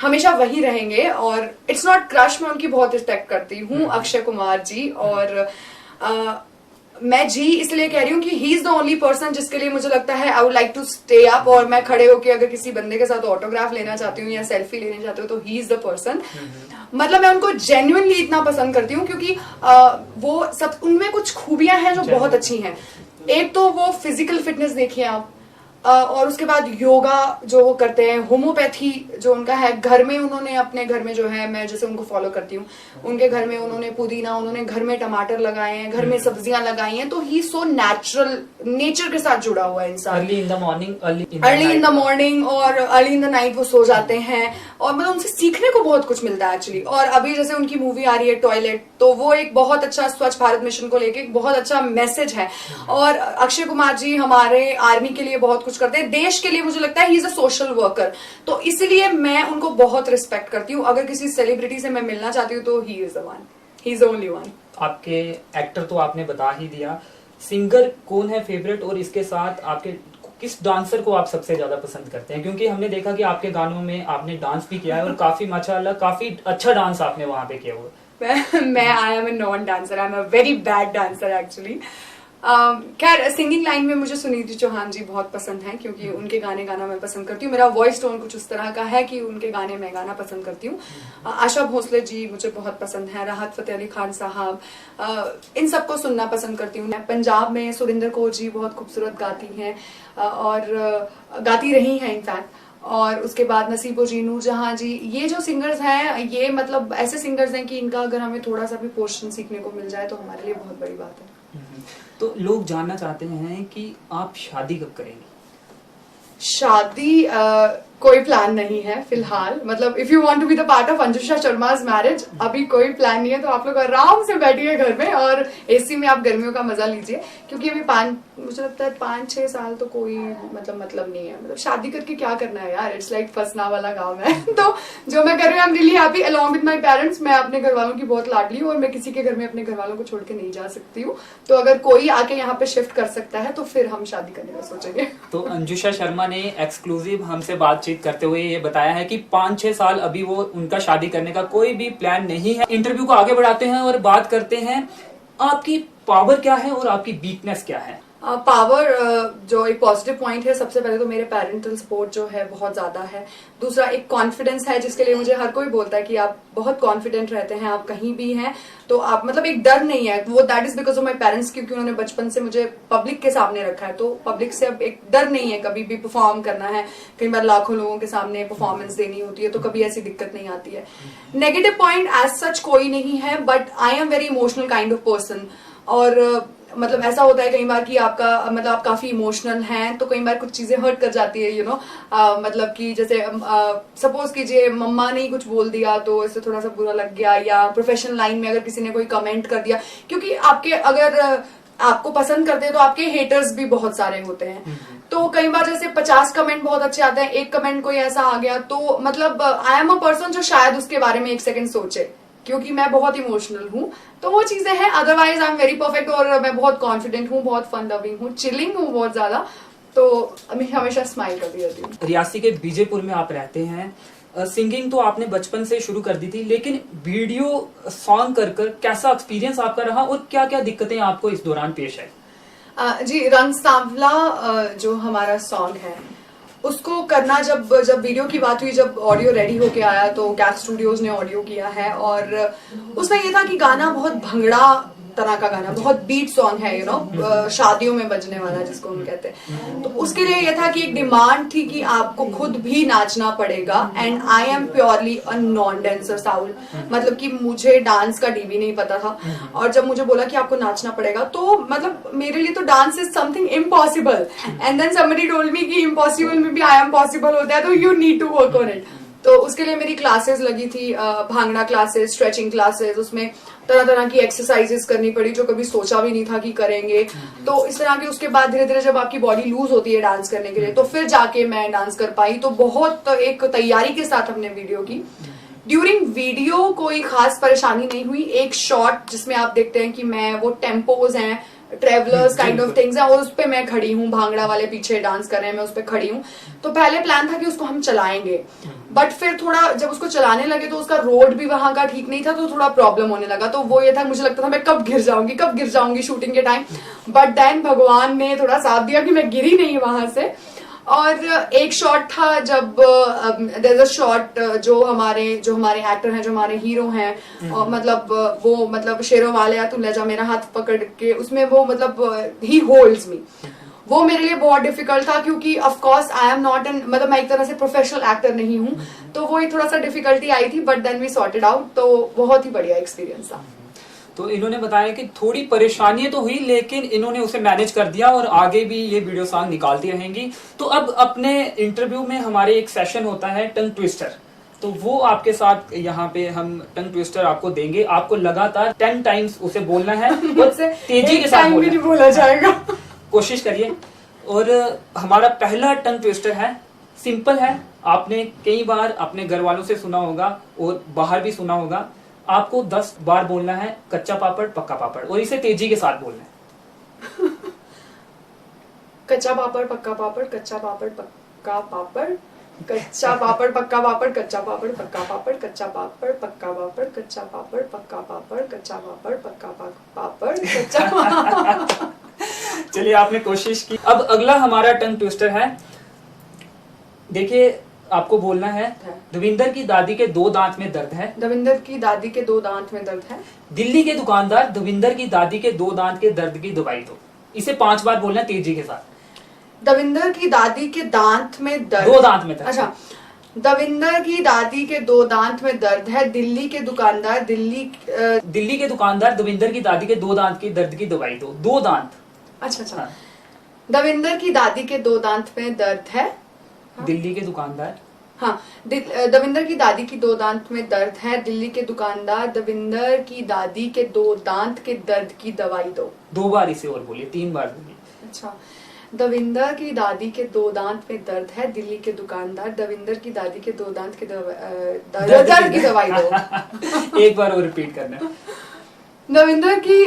हमेशा वही रहेंगे। और इट्स नॉट क्रश, मैं उनकी बहुत रिस्पेक्ट करती हूँ, अक्षय कुमार जी। और मैं जी इसलिए कह रही हूँ कि he is the only person जिसके लिए मुझे लगता है I would like to stay up, और मैं खड़े होकर अगर किसी बंदे के साथ ऑटोग्राफ लेना चाहती हूँ या सेल्फी लेना चाहती हूँ तो ही इज द पर्सन। मतलब मैं उनको जेन्युइनली इतना पसंद करती हूँ क्योंकि वो सब, उनमें कुछ खूबियां हैं जो बहुत अच्छी हैं। एक तो वो फिजिकल फिटनेस देखिए आप, और उसके बाद योगा जो वो करते हैं, होम्योपैथी जो उनका है, घर में उन्होंने अपने घर में जो है, मैं जैसे उनको फॉलो करती हूँ, उनके घर में उन्होंने पुदीना, उन्होंने घर में टमाटर लगाए हैं, घर में सब्जियां लगाई हैं, तो ही सो नेचुरल, नेचर के साथ जुड़ा हुआ है इंसान। Early in the morning, early in the morning और अर्ली इन द नाइट वो सो जाते हैं, और मतलब उनसे सीखने को बहुत कुछ मिलता है एक्चुअली। और अभी जैसे उनकी मूवी आ रही है टॉयलेट, तो वो एक बहुत अच्छा स्वच्छ भारत मिशन को लेके एक बहुत अच्छा मैसेज है। और अक्षय कुमार जी हमारे आर्मी के लिए बहुत कुछ करते हैं, देश के लिए। मुझे लगता है he is a social worker, तो इसलिए मैं उनको बहुत रिस्पेक्ट करती हूँ। अगर किसी सेलिब्रिटी से मैं मिलना चाहती हूँ तो ही is the one, he is the only one. आपके एक्टर तो आपने बता ही दिया, सिंगर कौन है फेवरेट, और इसके साथ आपके किस डांसर को आप सबसे ज्यादा पसंद करते हैं? क्योंकि हमने देखा कि आपके गानों में आपने डांस भी किया है और काफी माशाल्लाह काफी अच्छा डांस आपने वहां पे किया हुआ। मैं I am a non dancer, I am a very bad dancer actually. खैर सिंगिंग लाइन में मुझे सुनीति चौहान जी बहुत पसंद हैं, क्योंकि उनके गाने गाना मैं पसंद करती हूँ। मेरा वॉइस टोन कुछ उस तरह का है कि उनके गाने मैं गाना पसंद करती हूँ। आशा भोसले जी मुझे बहुत पसंद है, राहत फतेह अली खान साहब, इन सबको सुनना पसंद करती हूँ। पंजाब में सुरिंदर कौर जी बहुत खूबसूरत गाती हैं, और गाती रही हैं इनफैक्ट। और उसके बाद नसीबो जी, नूरजहां जी, ये जो सिंगर्स हैं, ये मतलब ऐसे सिंगर्स हैं कि इनका अगर हमें थोड़ा सा भी पोर्शन सीखने को मिल जाए तो हमारे लिए बहुत बड़ी बात है। तो लोग जानना चाहते हैं कि आप शादी कब करेंगी? शादी कोई प्लान नहीं है फिलहाल। मतलब if you want to be the part of Anjusha Sharma's marriage, अभी कोई प्लान नहीं है, तो आप लोग आराम से बैठिए घर में और एसी में आप गर्मियों का मजा लीजिए। क्योंकि अभी मुझे लगता है 5-6 साल तो कोई मतलब नहीं है। मतलब शादी करके क्या करना है यार, इट्स लाइक फंसना वाला काम है। तो जो मैं कर रही हूँ, आई am really happy along with my parents. मैं अपने घर वालों की बहुत लाडली हूँ और मैं किसी के घर में अपने घर वालों को छोड़ के नहीं जा सकती हूँ। तो अगर कोई आके यहाँ पे शिफ्ट कर सकता है तो फिर हम शादी करने का सोचेंगे। तो अंजुषा शर्मा ने एक्सक्लूसिव हमसे बातचीत करते हुए ये बताया है कि 5-6 साल अभी वो उनका शादी करने का कोई भी प्लान नहीं है। इंटरव्यू को आगे बढ़ाते हैं और बात करते हैं आपकी पावर क्या है और आपकी वीकनेस क्या है। पावर जो एक पॉजिटिव पॉइंट है, सबसे पहले तो मेरे पेरेंटल सपोर्ट जो है बहुत ज्यादा है। दूसरा एक कॉन्फिडेंस है, जिसके लिए मुझे हर कोई बोलता है कि आप बहुत कॉन्फिडेंट रहते हैं, आप कहीं भी हैं तो आप मतलब एक डर नहीं है वो। That is because of my parents, क्योंकि उन्होंने बचपन से मुझे पब्लिक के सामने रखा है, तो पब्लिक से अब एक डर नहीं है। कभी भी परफॉर्म करना है, कई बार लाखों लोगों के सामने परफॉर्मेंस देनी होती है, तो कभी ऐसी दिक्कत नहीं आती है। नेगेटिव पॉइंट एज सच कोई नहीं है, but I am very emotional kind of person. और मतलब ऐसा होता है कई बार कि आपका मतलब आप काफी इमोशनल हैं, तो कई बार कुछ चीजें हर्ट कर जाती है, यू नो। मतलब कि जैसे सपोज कीजिए मम्मा ने कुछ बोल दिया तो इससे थोड़ा सा बुरा लग गया, या प्रोफेशनल लाइन में अगर किसी ने कोई कमेंट कर दिया, क्योंकि आपके अगर आपको पसंद करते हैं तो आपके हेटर्स भी बहुत सारे होते हैं। तो कई बार जैसे 50 कमेंट बहुत अच्छे आते हैं, एक कमेंट कोई ऐसा आ गया तो मतलब आई एम अ पर्सन जो शायद उसके बारे में एक सेकंड सोचे, क्योंकि मैं बहुत इमोशनल हूँ। तो वो चीजें हैं, otherwise I am very perfect और मैं बहुत कॉन्फिडेंट हूँ, बहुत फन लविंग हूँ, चिलिंग हूँ बहुत ज्यादा, तो मैं हमेशा स्माइल करती रहती हूँ। रियासी के बीजेपुर में आप रहते हैं। सिंगिंग तो आपने बचपन से शुरू कर दी थी, लेकिन वीडियो सॉन्ग कर कैसा एक्सपीरियंस आपका रहा और क्या क्या दिक्कतें आपको इस दौरान पेश आई? जी, रंग सांवला जो हमारा सॉन्ग है उसको करना, जब वीडियो की बात हुई, जब ऑडियो रेडी होके आया तो कैट स्टूडियोज ने ऑडियो किया है, और उसमें ये था कि गाना बहुत भंगड़ा तरह का गाना, बहुत बीट सॉन्ग है, यू नो, शादियों में बजने वाला जिसको हम कहते हैं। तो उसके लिए ये था कि एक डिमांड थी कि आपको खुद भी नाचना पड़ेगा, and I M purely a non dancer Saul, मतलब कि मुझे डांस का डी भी नहीं पता था। और जब मुझे बोला कि आपको नाचना पड़ेगा, तो मतलब मेरे लिए तो dance is something impossible, and then somebody told me कि इम्पॉसिबल में भी आई एम पॉसिबल होता है, तो you need to work on it. तो उसके लिए मेरी क्लासेस लगी थी, भांगड़ा क्लासेस, स्ट्रेचिंग क्लासेस, उसमें तरह तरह की एक्सरसाइजेस करनी पड़ी जो कभी सोचा भी नहीं था कि करेंगे। तो इस तरह के उसके बाद धीरे धीरे जब आपकी बॉडी लूज होती है डांस करने के लिए, तो फिर जाके मैं डांस कर पाई। तो बहुत एक तैयारी के साथ हमने वीडियो की। ड्यूरिंग वीडियो कोई खास परेशानी नहीं हुई। एक शॉट जिसमें आप देखते हैं कि मैं वो टेम्पोज हैं ट्रेवलर्स काइंड ऑफ थिंग्स है, और उस पे मैं खड़ी हूँ, भांगड़ा वाले पीछे डांस कर रहे हैं, मैं उस पे खड़ी हूँ। तो पहले प्लान था कि उसको हम चलाएंगे, बट फिर थोड़ा जब उसको चलाने लगे तो उसका रोड भी वहां का ठीक नहीं था, तो थोड़ा प्रॉब्लम होने लगा। तो वो ये था, मुझे लगता था मैं कब गिर जाऊंगी शूटिंग के टाइम, बट देन भगवान ने थोड़ा साथ दिया कि मैं गिरी नहीं वहां से। और एक शॉट था जब देयर इज अ शॉट जो हमारे एक्टर हैं, जो हमारे हीरो हैं, और मतलब वो मतलब शेरों वाले तू ले जा मेरा हाथ पकड़ के, उसमें वो मतलब ही होल्ड्स मी, वो मेरे लिए बहुत डिफिकल्ट था, क्योंकि of course I am not an, मतलब मैं एक तरह से प्रोफेशनल एक्टर नहीं हूँ, तो वो एक थोड़ा सा डिफिकल्टी आई थी, but then we sorted out. तो बहुत ही बढ़िया एक्सपीरियंस था। तो इन्होंने बताया कि थोड़ी परेशानी तो हुई, लेकिन इन्होंने उसे मैनेज कर दिया और आगे भी ये वीडियो सॉन्ग निकालती रहेंगी। तो अब अपने इंटरव्यू में हमारे एक सेशन होता है टंग ट्विस्टर, तो वो आपके साथ यहाँ पे हम टंग ट्विस्टर आपको देंगे। आपको लगातार 10 टाइम्स उसे बोलना है और तेजी के साथ भी नहीं बोला जाएगा। कोशिश करिए। और हमारा पहला टंग ट्विस्टर है, सिंपल है, आपने कई बार अपने घर वालों से सुना होगा और बाहर भी सुना होगा। आपको 10 बार बोलना है कच्चा पापड़ पक्का पापड़, और इसे तेजी के साथ बोलना है। कच्चा पापड़ पक्का पापड़, कच्चा पापड़ पक्का पापड़, कच्चा पापड़ पक्का पापड़, कच्चा पापड़ पक्का पापड़, कच्चा पापड़ पक्का पापड़, कच्चा पापड़ पक्का पापड़, कच्चा पापड़ पक्का पापड़, कच्चा। चलिए, आपने कोशिश की। अब अगला हमारा टंग ट्विस्टर है, देखिए आपको बोलना है दविंदर की दादी के 2 दांत में दर्द है। दविंदर की दादी के 2 दांत में दर्द है। दिल्ली के दुकानदार दविंदर की दादी के 2 दांत के दर्द की दवाई दो। इसे 5 बार बोलना है तेजी के साथ। दविंदर की दादी के दांत में दर्द, 2 दांत में दर्द। अच्छा, दविंदर की दादी के 2 दांत में दर्द है। दिल्ली के दुकानदार दिल्ली के दुकानदार दविंदर की दादी के 2 दांत के दर्द की दवाई दो। 2 दांत। अच्छा हाँ। दविंदर की दादी के 2 दांत में दर्द है। दिल्ली के दुकानदार, हाँ, दविंदर की दादी की 2 दांत में दर्द है। दिल्ली के दुकानदार दविंदर की दादी के 2 दांत के दर्द की दवाई दो। 2 बार इसे और बोलिए, 3 बार बोलिए। अच्छा, दविंदर की दादी के 2 दांत में दर्द है। दिल्ली के दुकानदार दविंदर की दादी के 2 दांत के दर्द की दवाई दो। एक बार और रिपीट करना। दविंदर की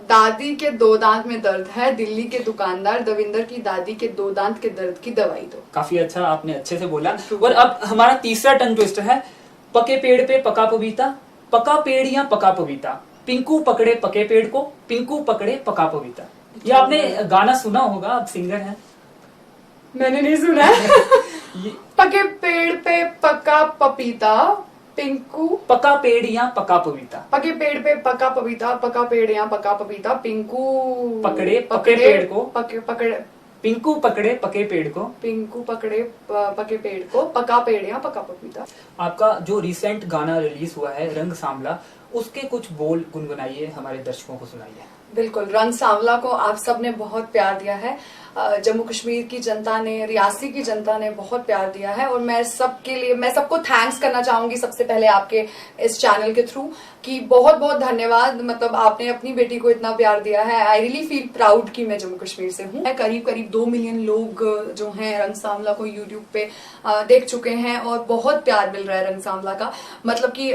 दादी के 2 दांत में दर्द है। दिल्ली के दुकानदार दविंदर की दादी के 2 दांत के दर्द की दवाई दो। काफी अच्छा, आपने अच्छे से बोला। और अब हमारा तीसरा टंग ट्विस्टर है, पके पेड़ पे पका पपीता, पका पेड़ या पका पपीता, पिंकू पकड़े पके पेड़ को, पिंकू पकड़े पका पपीता। ये आपने गाना सुना होगा, आप सिंगर हैं। मैंने नहीं सुना है। पके पेड़ पे पका पपीता, पिंकू पका पेड़ या पका पपीता, पके पेड़ पे पका पपीता, पका पेड़ या पका पपीता, पिंकू पकड़े पके पेड़ को, पकड़े पिंकू पकड़े पके पेड़ को, पिंकू पकड़े पके पेड़ को, पका पेड़ या पका पपीता। आपका जो रिसेंट गाना रिलीज हुआ है रंग सांवला, उसके कुछ बोल गुनगुनाइए, हमारे दर्शकों को सुनाइए। बिल्कुल, रंग सांवला को आप सब ने बहुत प्यार दिया है। जम्मू कश्मीर की जनता ने, रियासी की जनता ने बहुत प्यार दिया है, और मैं सबको थैंक्स करना चाहूंगी सबसे पहले आपके इस चैनल के थ्रू, कि बहुत बहुत धन्यवाद। मतलब आपने अपनी बेटी को इतना प्यार दिया है। आई रियली फील प्राउड कि मैं जम्मू कश्मीर से हूँ। करीब 2 मिलियन लोग जो हैं रंग सांवला को यूट्यूब पे देख चुके हैं, और बहुत प्यार मिल रहा है रंग सांवला का। मतलब कि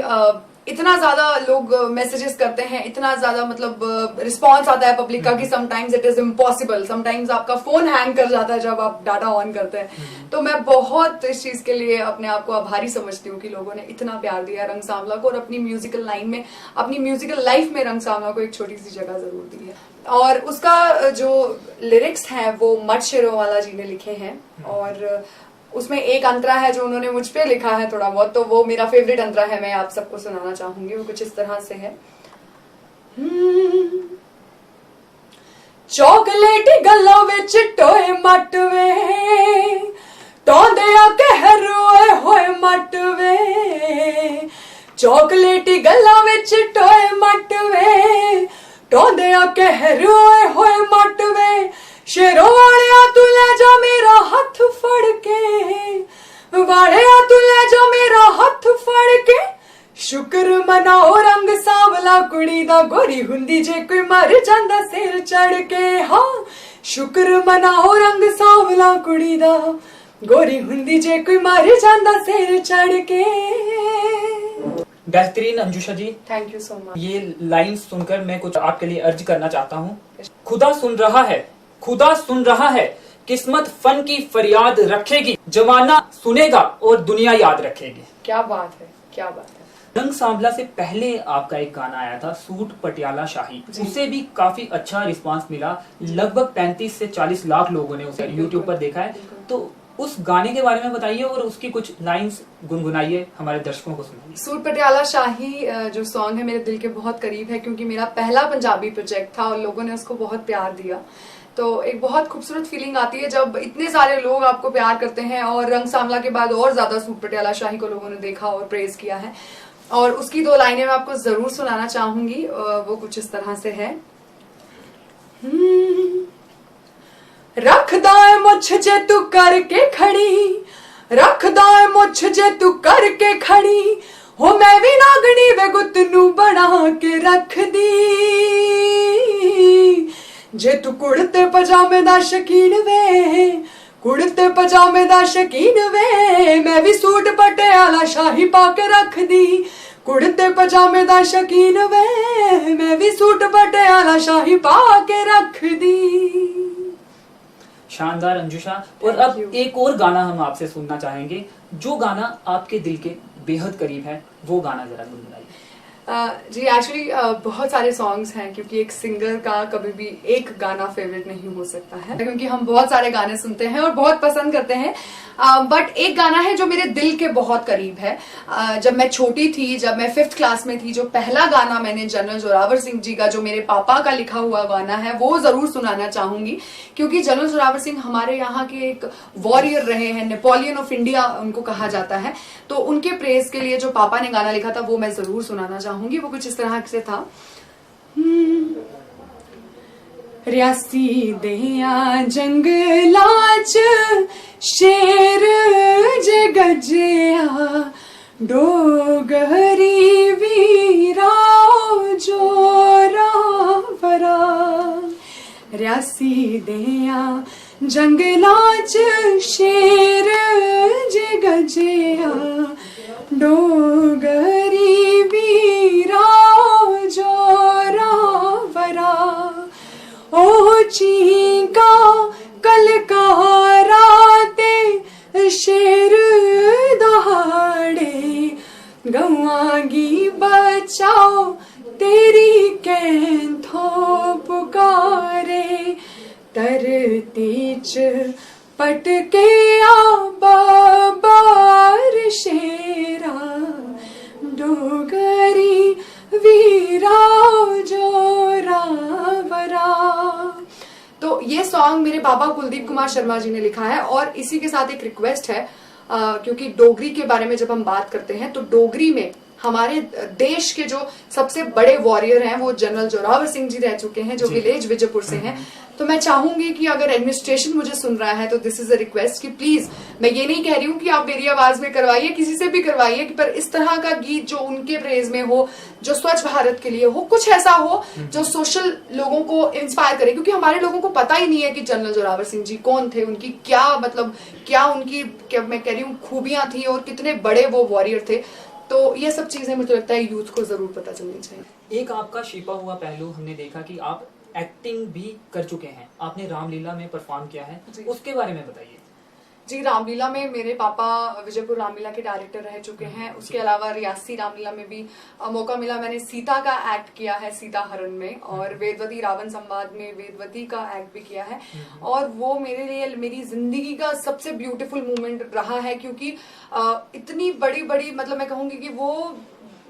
इतना ज्यादा लोग मैसेजेस करते हैं, इतना ज्यादा मतलब रिस्पॉन्स आता है पब्लिक का कि sometimes it is impossible. Sometimes आपका फोन हैंग कर जाता है जब आप डाटा ऑन करते हैं। तो मैं बहुत इस चीज के लिए अपने आप को आभारी समझती हूँ कि लोगों ने इतना प्यार दिया रंग सांवला को, और अपनी म्यूजिकल लाइन में, अपनी म्यूजिकल लाइफ में रंग सांवला को एक छोटी सी जगह जरूर दी है। और उसका जो लिरिक्स हैं वो मट शेरोवाला जी ने लिखे हैं, और उसमें एक अंतरा है जो उन्होंने मुझ पे लिखा है थोड़ा बहुत, तो वो मेरा फेवरेट अंतरा है, मैं आप सबको सुनाना चाहूंगी। वो कुछ इस तरह से है। चॉकलेटी गल्लों विच टोए मट वे, टोंदे कह रोए होए मट वे, चॉकलेटी गल्लों विच टोए मट वे, टोंदे कह रोए होए मट वे, शेरों वालिया तू ले जा मेरा हथ फड़ के, वालिया तू ले जा मेरा हथ फड़ के, शुक्र मनाओ रंग सांवला कुड़ी दा, गोरी हुंदी जे कोई मर जांदा सिर चढ़ के। हाँ, शुक्र मनाओ रंग सांवला कुड़ी दा, गोरी हुंदी जे कोई मर जांदा सिर चढ़ के। बेहतरीन Anjusha ji. Thank you so much. ये लाइन सुनकर मैं कुछ आपके लिए अर्ज करना चाहता हूँ। खुदा सुन रहा है, खुदा सुन रहा है, किस्मत फन की फरियाद रखेगी, जमाना सुनेगा और दुनिया याद रखेगी। क्या बात है, क्या बात है। रंग सांवला से पहले आपका एक गाना आया था सूट पटियाला शाही, उसे भी काफी अच्छा रिस्पांस मिला। लगभग 35 से 40 लाख लोगों ने उसे यूट्यूब पर देखा है। तो उस गाने के बारे में बताइए और उसकी कुछ लाइंस गुनगुनाइए, हमारे दर्शकों को सुनाइए। सूट पटियाला शाही जो सॉन्ग है मेरे दिल के बहुत करीब है, क्योंकि मेरा पहला पंजाबी प्रोजेक्ट था और लोगों ने उसको बहुत प्यार दिया। तो एक बहुत खूबसूरत फीलिंग आती है जब इतने सारे लोग आपको प्यार करते हैं, और रंग सांवला के बाद और ज्यादा सूट पटियाला शाही को लोगों ने देखा और प्रेज किया है। और उसकी 2 लाइनें मैं आपको जरूर सुनाना चाहूंगी। वो कुछ इस तरह से है। रखदा है मुझ जे तू करके खड़ी, रखदा है मुझ जे तू करके खड़ी, हो मैं भी नागनी वे गुत नू बना के रख दी। जे तू कुड़ते पजामे दा शकीन वे, कुड़ते पजामे दा शकीन वे, मैं भी सूट पटियाला शाही पा के रख दी। कुड़ते पजामे दा शकीन वे, मैं भी सूट पटियाला शाही पा के रख दी। शानदार अंजुषा। और अब एक और गाना हम आपसे सुनना चाहेंगे, जो गाना आपके दिल के बेहद करीब है, वो गाना जरा गुनगुनाइए। जी एक्चुअली बहुत सारे सॉन्ग्स हैं, क्योंकि एक सिंगर का कभी भी एक गाना फेवरेट नहीं हो सकता है, क्योंकि हम बहुत सारे गाने सुनते हैं और बहुत पसंद करते हैं। बट एक गाना है जो मेरे दिल के बहुत करीब है। जब मैं छोटी थी, जब मैं 5th क्लास में थी, जो पहला गाना मैंने जनरल जोरावर सिंह जी का, जो मेरे पापा का लिखा हुआ गाना है, वो जरूर सुनाना चाहूंगी। क्योंकि जनरल जोरावर सिंह हमारे यहाँ के एक वॉरियर रहे हैं, नेपोलियन ऑफ इंडिया उनको कहा जाता है। तो उनके प्रेज के लिए जो पापा ने गाना लिखा था वो मैं जरूर सुनाना चाहूंगी। वो कुछ इस तरह से था। रियासी दिया जंगलां च शेर जे गज्जिया, डोगरी वीरा जोरावरा। रियासी दिया जंगलां च शेर जे गज्जिया, डोगरी वीरा जोरावरा। ओ चीका कलकारा ते शेर दहाड़े, गवांगी बचाओ तेरी कैंथों पुकारे। तरती च पटके आ बाबर शेरा, डोगरी वीरा जोरावरा। तो ये सॉन्ग मेरे पापा कुलदीप कुमार शर्मा जी ने लिखा है। और इसी के साथ एक रिक्वेस्ट है, क्योंकि डोगरी के बारे में जब हम बात करते हैं तो डोगरी में हमारे देश के जो सबसे बड़े वॉरियर हैं वो जनरल जोरावर सिंह जी रह चुके हैं, जो विलेज विजयपुर से हैं। तो मैं चाहूंगी कि अगर एडमिनिस्ट्रेशन मुझे सुन रहा है तो दिस इज अ रिक्वेस्ट कि प्लीज, मैं ये नहीं कह रही हूँ कि आप मेरी आवाज में करवाइए, किसी से भी करवाइए, पर इस तरह का गीत जो उनके प्रेज में हो, जो स्वच्छ भारत के लिए हो, कुछ ऐसा हो जो सोशल लोगों को इंस्पायर करे। क्योंकि हमारे लोगों को पता ही नहीं है कि जनरल जोरावर सिंह जी कौन थे, उनकी क्या मतलब क्या उनकी क्या मैं कह रही हूँ खूबियां थी और कितने बड़े वो वॉरियर थे। तो ये सब चीजें मुझे लगता है यूथ को जरूर पता चलनी चाहिए। एक आपका छिपा हुआ पहलू हमने देखा कि आप एक्टिंग भी कर चुके हैं, आपने रामलीला में परफॉर्म किया है, उसके बारे में बताइए। जी, रामलीला में मेरे पापा विजयपुर रामलीला के डायरेक्टर रह चुके हैं। उसके अलावा रियासी रामलीला में भी मौका मिला, मैंने सीता का एक्ट किया है, सीता हरण में, और वेदवती रावण संवाद में वेदवती का एक्ट भी किया है। और वो मेरे लिए मेरी जिंदगी का सबसे ब्यूटीफुल मोमेंट रहा है, क्योंकि इतनी बड़ी बड़ी मतलब मैं कहूंगी कि वो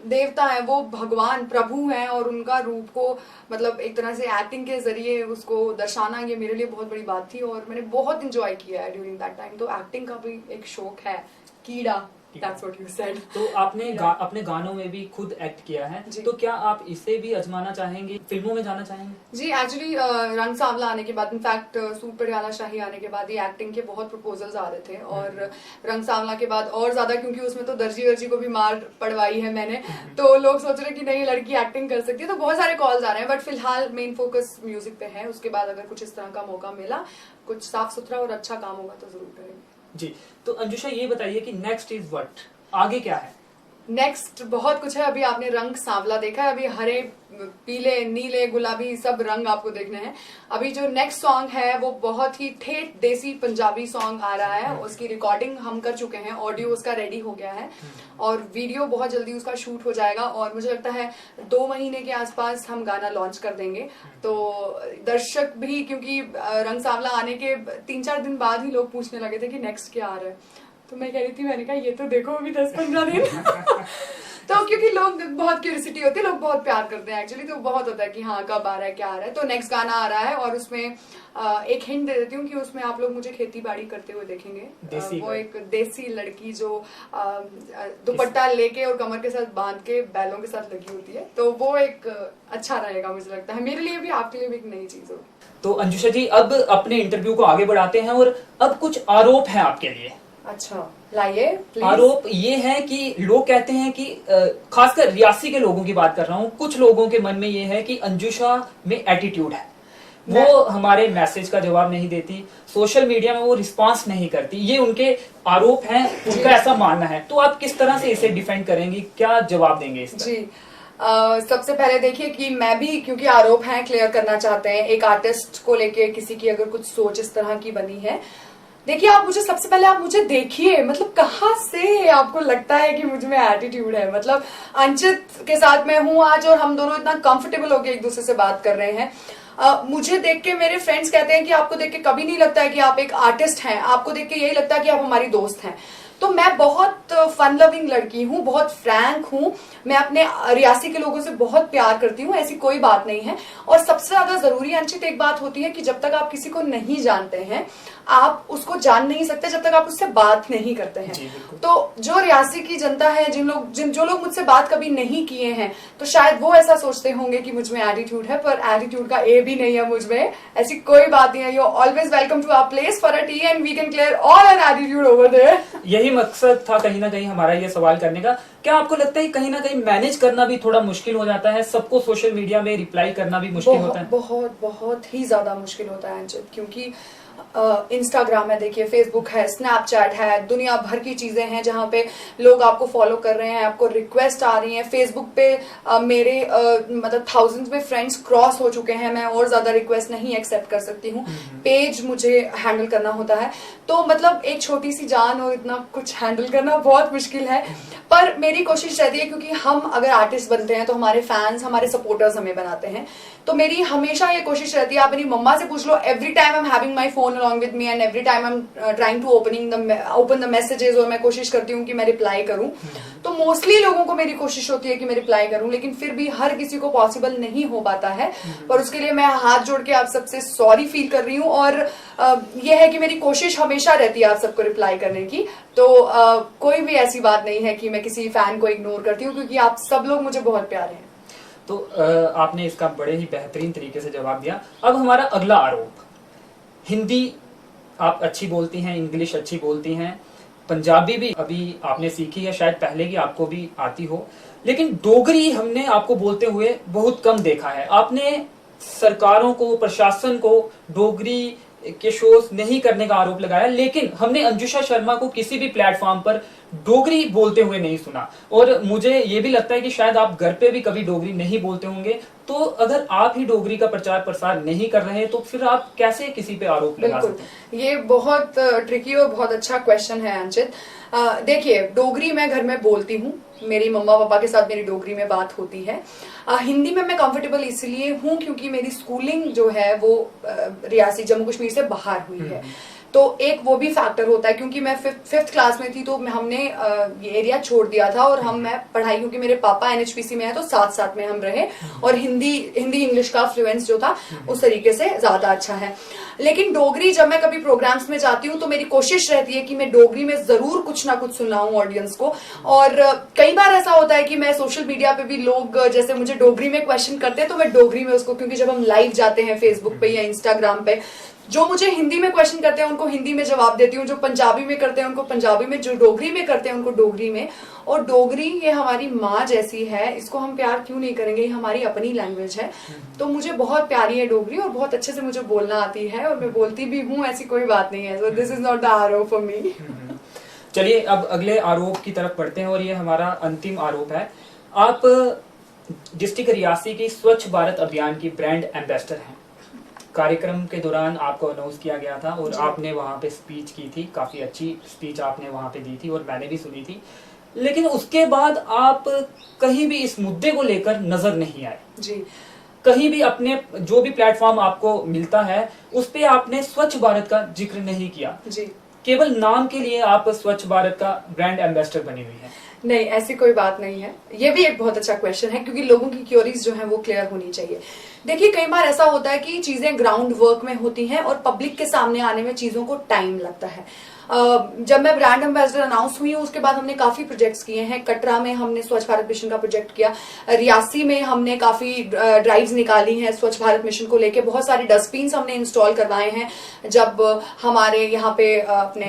देवता है, वो भगवान प्रभु हैं, और उनका रूप को मतलब एक तरह से एक्टिंग के जरिए उसको दर्शाना, ये मेरे लिए बहुत बड़ी बात थी और मैंने बहुत इंजॉय किया है ड्यूरिंग दैट टाइम। तो एक्टिंग का भी एक शौक है, कीड़ा, that's what you said। तो आपने अपने गानों में भी खुद एक्ट किया है, तो क्या आप इसे भी आजमाना चाहेंगे, फिल्मों में जाना चाहेंगे? जी, एक्चुअली रंग सांवला आने के बाद, इनफैक्ट सूट पटियाला शाही आने के बाद ये एक्टिंग के बहुत प्रपोजल्स आ रहे थे, और रंग सांवला के बाद और ज्यादा, क्योंकि उसमें तो दर्जी वर्जी को भी मार पड़वाई है मैंने, तो लोग सोच रहे कि नहीं लड़की एक्टिंग कर सकती है, तो बहुत सारे कॉल्स आ रहे हैं। बट फिलहाल मेन फोकस म्यूजिक पे है। उसके बाद अगर कुछ इस तरह का मौका मिला, कुछ साफ सुथरा और अच्छा काम होगा तो जरूर करेंगे। जी, तो अंजुषा ये बताइए कि नेक्स्ट इज व्हाट, आगे क्या है? नेक्स्ट बहुत कुछ है। अभी आपने रंग सांवला देखा है, अभी हरे, पीले, नीले, गुलाबी सब रंग आपको देखने हैं। अभी जो नेक्स्ट सॉन्ग है वो बहुत ही ठेठ देसी पंजाबी सॉन्ग आ रहा है। उसकी रिकॉर्डिंग हम कर चुके हैं, ऑडियो उसका रेडी हो गया है और वीडियो बहुत जल्दी उसका शूट हो जाएगा और मुझे लगता है 2 महीने के आसपास हम गाना लॉन्च कर देंगे। तो दर्शक भी, क्योंकि रंग सांवला आने के 3-4 दिन बाद ही लोग पूछने लगे थे कि नेक्स्ट क्या आ रहा है, तो मैं कह रही थी, मैंने कहा ये तो देखो अभी 10-15 दिन तो क्योंकि लोग बहुत क्यूरियोसिटी होती है, लोग बहुत प्यार करते हैं एक्चुअली, तो बहुत होता है कि हाँ कब आ रहा है, क्या आ रहा है। तो नेक्स्ट गाना आ रहा है और उसमें एक हिंट दे देती हूँ कि उसमें आप लोग मुझे खेती बाड़ी करते हुए देखेंगे। वो एक देसी लड़की जो दुपट्टा लेके और कमर के साथ बांध के बैलों के साथ लगी होती है, तो वो एक अच्छा रहेगा मुझे लगता है, मेरे लिए भी आपके लिए भी एक नई चीज होगी। तो अंजुषा जी अब अपने इंटरव्यू को आगे बढ़ाते हैं और अब कुछ आरोप है आपके लिए। अच्छा, लाइए प्लीज। आरोप ये है कि लोग कहते हैं कि खासकर रियासी के लोगों की बात कर रहा हूँ, कुछ लोगों के मन में ये है कि अंजुषा में एटीट्यूड है, वो हमारे मैसेज का जवाब नहीं देती, सोशल मीडिया में वो रिस्पांस नहीं करती, ये उनके आरोप हैं, उनका ऐसा मानना है। तो आप किस तरह से इसे डिफेंड करेंगी, क्या जवाब देंगे इस पर? जी सबसे पहले देखिए कि मैं भी, क्योंकि आरोप हैं, क्लियर करना चाहते हैं। एक आर्टिस्ट को लेके किसी की अगर कुछ सोच इस तरह की बनी है, देखिए आप मुझे, सबसे पहले आप मुझे देखिए, मतलब कहाँ से आपको लगता है कि मुझ में एटीट्यूड है। मतलब अंचित के साथ मैं हूँ आज और हम दोनों इतना कंफर्टेबल होकर एक दूसरे से बात कर रहे हैं। मुझे देख के मेरे फ्रेंड्स कहते हैं कि आपको देख के कभी नहीं लगता है कि आप एक आर्टिस्ट हैं, आपको देख के यही लगता है कि आप हमारी दोस्त हैं। तो मैं बहुत फन लविंग लड़की हूँ, बहुत फ्रैंक हूँ, मैं अपने रियासी के लोगों से बहुत प्यार करती हूँ, ऐसी कोई बात नहीं है। और सबसे ज्यादा जरूरी अंचित एक बात होती है कि जब तक आप किसी को नहीं जानते हैं, आप उसको जान नहीं सकते जब तक आप उससे बात नहीं करते हैं। तो जो रियासी की जनता है, जो लोग मुझसे बात कभी नहीं किए हैं, तो शायद वो ऐसा सोचते होंगे कि मुझ में एटीट्यूड है, पर एटीट्यूड का ए भी नहीं है मुझ में, ऐसी कोई बात नहीं है। You always welcome to our place for a tea and we can clear all our attitude over there. यही मकसद था कहीं ना कहीं हमारा ये सवाल करने का। क्या आपको लगता है कहीं ना कहीं मैनेज करना भी थोड़ा मुश्किल हो जाता है, सबको सोशल मीडिया में रिप्लाई करना भी मुश्किल होता है? बहुत ही ज्यादा मुश्किल होता है अंचित, क्योंकि इंस्टाग्राम है, देखिए फेसबुक है, स्नैपचैट है, दुनिया भर की चीजें हैं जहाँ पे लोग आपको फॉलो कर रहे हैं, आपको रिक्वेस्ट आ रही हैं। फेसबुक पे मेरे मतलब थाउजेंड्स में फ्रेंड्स क्रॉस हो चुके हैं, मैं और ज्यादा रिक्वेस्ट नहीं एक्सेप्ट कर सकती हूँ, पेज मुझे हैंडल करना होता है। तो मतलब एक छोटी सी जान और इतना कुछ हैंडल करना बहुत मुश्किल है। पर मेरी कोशिश रहती है, क्योंकि हम अगर आर्टिस्ट बनते हैं तो हमारे फैंस, हमारे सपोर्टर्स हमें बनाते हैं, तो मेरी हमेशा ये कोशिश रहती है, आप मेरी मम्मा से पूछ लो, every time I am having my phone along with me and every time I'm trying to open the messages, और मैं कोशिश करती हूँ कि मैं रिप्लाई करूँ। तो मोस्टली लोगों को मेरी कोशिश होती है कि मैं रिप्लाई करूँ, लेकिन फिर भी हर किसी को पॉसिबल नहीं हो पाता है। पर उसके लिए मैं हाथ जोड़ के आप सबसे सॉरी फील कर रही हूँ, और यह है कि मेरी कोशिश हमेशा रहती है आप सबको रिप्लाई करने की। तो कोई भी ऐसी बात नहीं है कि मैं किसी फैन को इग्नोर करती हूँ, क्योंकि आप सब लोग मुझे बहुत प्यारे हैं। तो आपने इसका बड़े ही बेहतरीन तरीके से जवाब दिया। अब हमारा अगला आरोप, हिंदी आप अच्छी बोलती हैं, इंग्लिश अच्छी बोलती हैं, पंजाबी भी अभी आपने सीखी है, शायद पहले की आपको भी आती हो, लेकिन डोगरी हमने आपको बोलते हुए बहुत कम देखा है। आपने सरकारों को, प्रशासन को डोगरी के शोज नहीं करने का आरोप लगाया, लेकिन हमने अंजुषा शर्मा को किसी भी प्लेटफॉर्म पर डोगरी बोलते हुए नहीं सुना। और मुझे ये भी लगता है कि शायद आप घर पे भी कभी डोगरी नहीं बोलते होंगे। तो अगर आप ही डोगरी का प्रचार प्रसार नहीं कर रहे तो फिर आप कैसे किसी पे आरोप लगा सकते हैं? ये बहुत ट्रिकी और बहुत अच्छा क्वेश्चन है अंचित। देखिए, डोगरी मैं घर में बोलती हूँ, मेरी मम्मा पापा के साथ मेरी डोगरी में बात होती है। हिंदी में मैं कंफर्टेबल इसलिए हूँ क्योंकि मेरी स्कूलिंग जो है वो रियासी जम्मू कश्मीर से बाहर हुई है, तो एक वो भी फैक्टर होता है। क्योंकि मैं फिफ्थ क्लास में थी तो हमने ये एरिया छोड़ दिया था, और मैं पढ़ाई, क्योंकि मेरे पापा एनएचपीसी में है तो साथ साथ में हम रहे, और हिंदी इंग्लिश का फ्लुएंस जो था उस तरीके से ज्यादा अच्छा है। लेकिन डोगरी जब मैं कभी प्रोग्राम्स में जाती हूँ तो मेरी कोशिश रहती है कि मैं डोगरी में जरूर कुछ ना कुछ सुनाऊं ऑडियंस को। और कई बार ऐसा होता है कि मैं सोशल मीडिया पे भी लोग जैसे मुझे डोगरी में क्वेश्चन करते हैं तो मैं डोगरी में उसको, क्योंकि जब हम लाइव जाते हैं फेसबुक पे या इंस्टाग्राम पे, जो मुझे हिंदी में क्वेश्चन करते हैं उनको हिंदी में जवाब देती हूँ, जो पंजाबी में करते हैं उनको पंजाबी में, जो डोगरी में करते हैं उनको डोगरी में। और डोगरी ये हमारी माँ जैसी है, इसको हम प्यार क्यों नहीं करेंगे, ये हमारी अपनी लैंग्वेज है। तो मुझे बहुत प्यारी है डोगरी, और बहुत अच्छे से मुझे बोलना आती है, और मैं बोलती भी हूँ, ऐसी कोई बात नहीं है। So this is not the आरोप फॉर मी। चलिए अब अगले आरोप की तरफ बढ़ते हैं और ये हमारा अंतिम आरोप है। आप डिस्ट्रिक्ट रियासी की स्वच्छ भारत अभियान की ब्रांड एम्बेसडर हैं। कार्यक्रम के दौरान आपको अनाउंस किया गया था और आपने वहां पे स्पीच की थी, काफी अच्छी स्पीच आपने वहां पे दी थी और मैंने भी सुनी थी, लेकिन उसके बाद आप कहीं भी इस मुद्दे को लेकर नजर नहीं आए जी। कहीं भी अपने जो भी प्लेटफॉर्म आपको मिलता है उस पे आपने स्वच्छ भारत का जिक्र नहीं किया जी। केवल नाम के लिए आप स्वच्छ भारत का ब्रांड एम्बेसडर बनी हुई है। नहीं, ऐसी कोई बात नहीं है। ये भी एक बहुत अच्छा क्वेश्चन है क्योंकि लोगों की क्योरीज जो है वो क्लियर होनी चाहिए। देखिए, कई बार ऐसा होता है कि चीजें ग्राउंड वर्क में होती हैं और पब्लिक के सामने आने में चीजों को टाइम लगता है। जब मैं ब्रांड एम्बेसडर अनाउंस हुई हूँ उसके बाद हमने काफी प्रोजेक्ट्स किए हैं। कटरा में हमने स्वच्छ भारत मिशन का प्रोजेक्ट किया, रियासी में हमने काफी ड्राइव्स निकाली हैं स्वच्छ भारत मिशन को लेके, बहुत सारे डस्टबिन हमने इंस्टॉल करवाए हैं। जब हमारे यहाँ पे अपने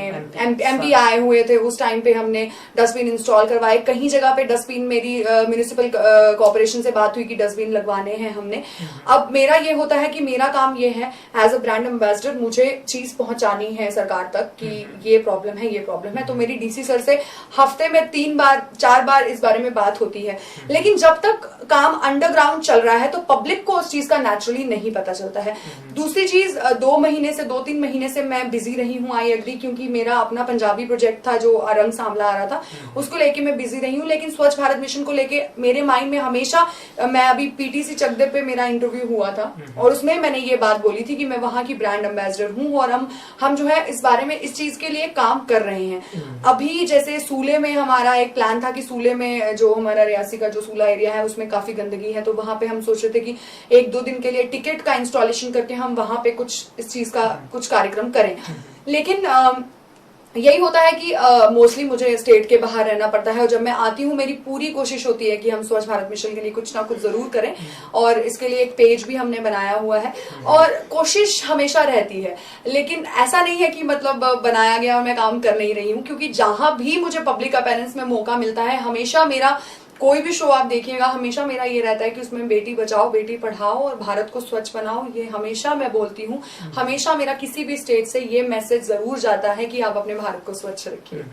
एमपी आए हुए थे उस टाइम पे हमने डस्टबिन इंस्टॉल करवाए। कहीं जगह पे डस्टबिन, मेरी म्यूनिसिपल कॉर्पोरेशन से बात हुई कि डस्टबिन लगवाने हैं हमने। अब मेरा ये होता है कि मेरा काम ये है एज अ ब्रांड एम्बेसडर, मुझे चीज पहुंचानी है सरकार तक कि ये प्रॉब्लम है, ये प्रॉब्लम है। तो मेरी डीसी सर से हफ्ते में 3-4 बार इस बारे में बात होती है। लेकिन जब तक काम अंडरग्राउंड चल रहा है तो पब्लिक को उस चीज का नेचुरली नहीं पता चलता है। दूसरी चीज, 2-3 महीने से मैं बिजी रही हूँ, आई एग्री, क्योंकि मेरा अपना पंजाबी प्रोजेक्ट था जो रंग सांवला आ रहा था, उसको लेके मैं बिजी रही हूँ। लेकिन स्वच्छ भारत मिशन को लेके मेरे माइंड में हमेशा, मैं अभी पीटीसी चकदे पे मेरा इंटरव्यू हुआ था और उसमें मैंने ये बात बोली थी कि मैं वहां की ब्रांड एम्बेसडर हूँ और हम जो है इस बारे में, इस चीज के लिए काम कर रहे हैं। अभी जैसे सूले में हमारा एक प्लान था कि सूले में जो हमारा रियासी का जो सूला एरिया है उसमें काफी गंदगी है, तो वहां पे हम सोच रहे थे कि 1-2 दिन के लिए टिकट का इंस्टॉलेशन करके हम वहां पे कुछ इस चीज का कुछ कार्यक्रम करें। लेकिन यही होता है कि मोस्टली मुझे स्टेट के बाहर रहना पड़ता है और जब मैं आती हूँ मेरी पूरी कोशिश होती है कि हम स्वच्छ भारत मिशन के लिए कुछ ना कुछ जरूर करें और इसके लिए एक पेज भी हमने बनाया हुआ है और कोशिश हमेशा रहती है। लेकिन ऐसा नहीं है कि मतलब बनाया गया और मैं काम कर नहीं रही हूँ, क्योंकि जहां भी मुझे पब्लिक अपेयरेंस में मौका मिलता है, हमेशा मेरा कोई भी शो आप देखिएगा, हमेशा मेरा ये रहता है कि उसमें बेटी बचाओ, बेटी पढ़ाओ और भारत को स्वच्छ बनाओ। ये हमेशा मैं बोलती हूँ, हमेशा मेरा किसी भी स्टेट से ये मैसेज जरूर जाता है कि आप अपने भारत को स्वच्छ रखिए।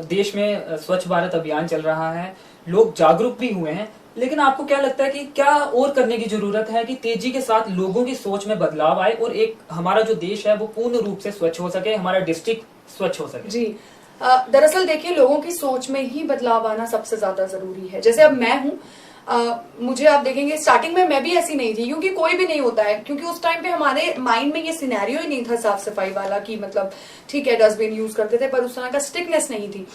देश में स्वच्छ भारत अभियान चल रहा है, लोग जागरूक भी हुए हैं, लेकिन आपको क्या लगता है कि क्या और करने की जरूरत है कि तेजी के साथ लोगों की सोच में बदलाव आए और एक हमारा जो देश है वो पूर्ण रूप से स्वच्छ हो सके, हमारा डिस्ट्रिक्ट स्वच्छ हो सके? जी, दरअसल देखिए, लोगों की सोच में ही बदलाव आना सबसे ज्यादा जरूरी है। जैसे अब मैं हूँ, मुझे आप देखेंगे स्टार्टिंग में मैं भी ऐसी नहीं थी, क्योंकि कोई भी नहीं होता है, क्योंकि उस टाइम पे हमारे माइंड में ये सिनेरियो ही नहीं था साफ सफाई वाला कि मतलब ठीक है डस्टबिन यूज करते थे पर उस तरह का स्ट्रिक्टनेस नहीं थी।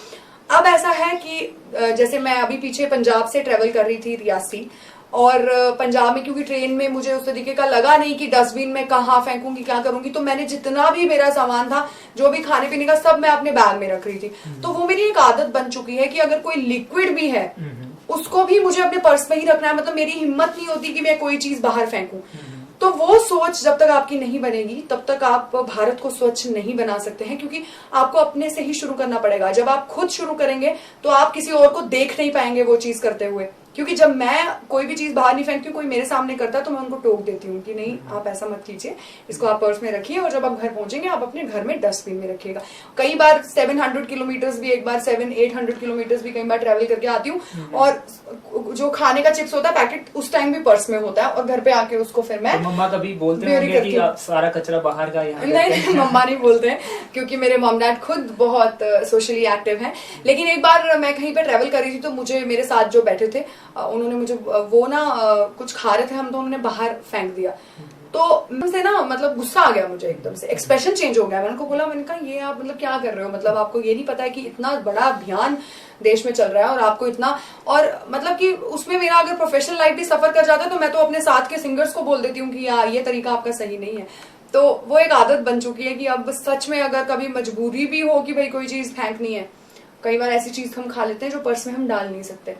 अब ऐसा है कि जैसे मैं अभी पीछे पंजाब से ट्रेवल कर रही थी रियासी, और पंजाब में क्योंकि ट्रेन में मुझे उस तरीके का लगा नहीं कि डस्टबिन में कहाँ फेंकूंगी, क्या करूंगी, तो मैंने जितना भी मेरा सामान था, जो भी खाने पीने का, सब मैं अपने बैग में रख रही थी। तो वो मेरी एक आदत बन चुकी है कि अगर कोई लिक्विड भी है उसको भी मुझे अपने पर्स में ही रखना है। मतलब मेरी हिम्मत नहीं होती कि मैं कोई चीज बाहर फेंकूं। तो वो सोच जब तक आपकी नहीं बनेगी तब तक आप भारत को स्वच्छ नहीं बना सकते हैं, क्योंकि आपको अपने से ही शुरू करना पड़ेगा। जब आप खुद शुरू करेंगे तो आप किसी और को देख नहीं पाएंगे वो चीज करते हुए, क्योंकि जब मैं कोई भी चीज बाहर नहीं फेंकती हूँ, कोई मेरे सामने करता है तो मैं उनको टोक देती हूँ कि नहीं आप ऐसा मत कीजिए, इसको आप पर्स में रखिए और जब आप घर पहुंचेंगे आप अपने घर में डस्टबिन में रखिएगा। कई बार 700 किलोमीटर भी, एक बार 700-800 किलोमीटर भी कई बार ट्रेवल करके आती हूँ और जो खाने का चिप्स होता है पैकेट उस टाइम भी पर्स में होता है और घर पे आके उसको फिर मैं तो मम्मा कभी बोलते होंगे कि आप सारा कचरा बाहर का यहाँ? नहीं, मम्मा नहीं बोलते हैं क्योंकि मेरे मॉम डैड खुद बहुत सोशली एक्टिव हैं। लेकिन एक बार मैं कहीं पे ट्रेवल कर रही थी तो मुझे, मेरे साथ जो बैठे थे उन्होंने मुझे वो ना कुछ खा रहे थे हम, तो उन्होंने बाहर फेंक दिया। तो मुझसे ना मतलब गुस्सा आ गया मुझे, एकदम से एक्सप्रेशन चेंज हो गया। मैंने उनको बोला, मैंने कहा ये आप मतलब क्या कर रहे हो, मतलब आपको ये नहीं पता है कि इतना बड़ा अभियान देश में चल रहा है और आपको इतना, और मतलब कि उसमें मेरा अगर प्रोफेशनल लाइफ भी सफर कर जाता है तो मैं तो अपने साथ के सिंगर्स को बोल देती हूँ कि यार ये तरीका आपका सही नहीं है। तो वो एक आदत बन चुकी है कि अब सच में अगर कभी मजबूरी भी हो कि भाई कोई चीज फेंकनी है, कई बार ऐसी चीज हम खा लेते हैं जो पर्स में हम डाल नहीं सकते,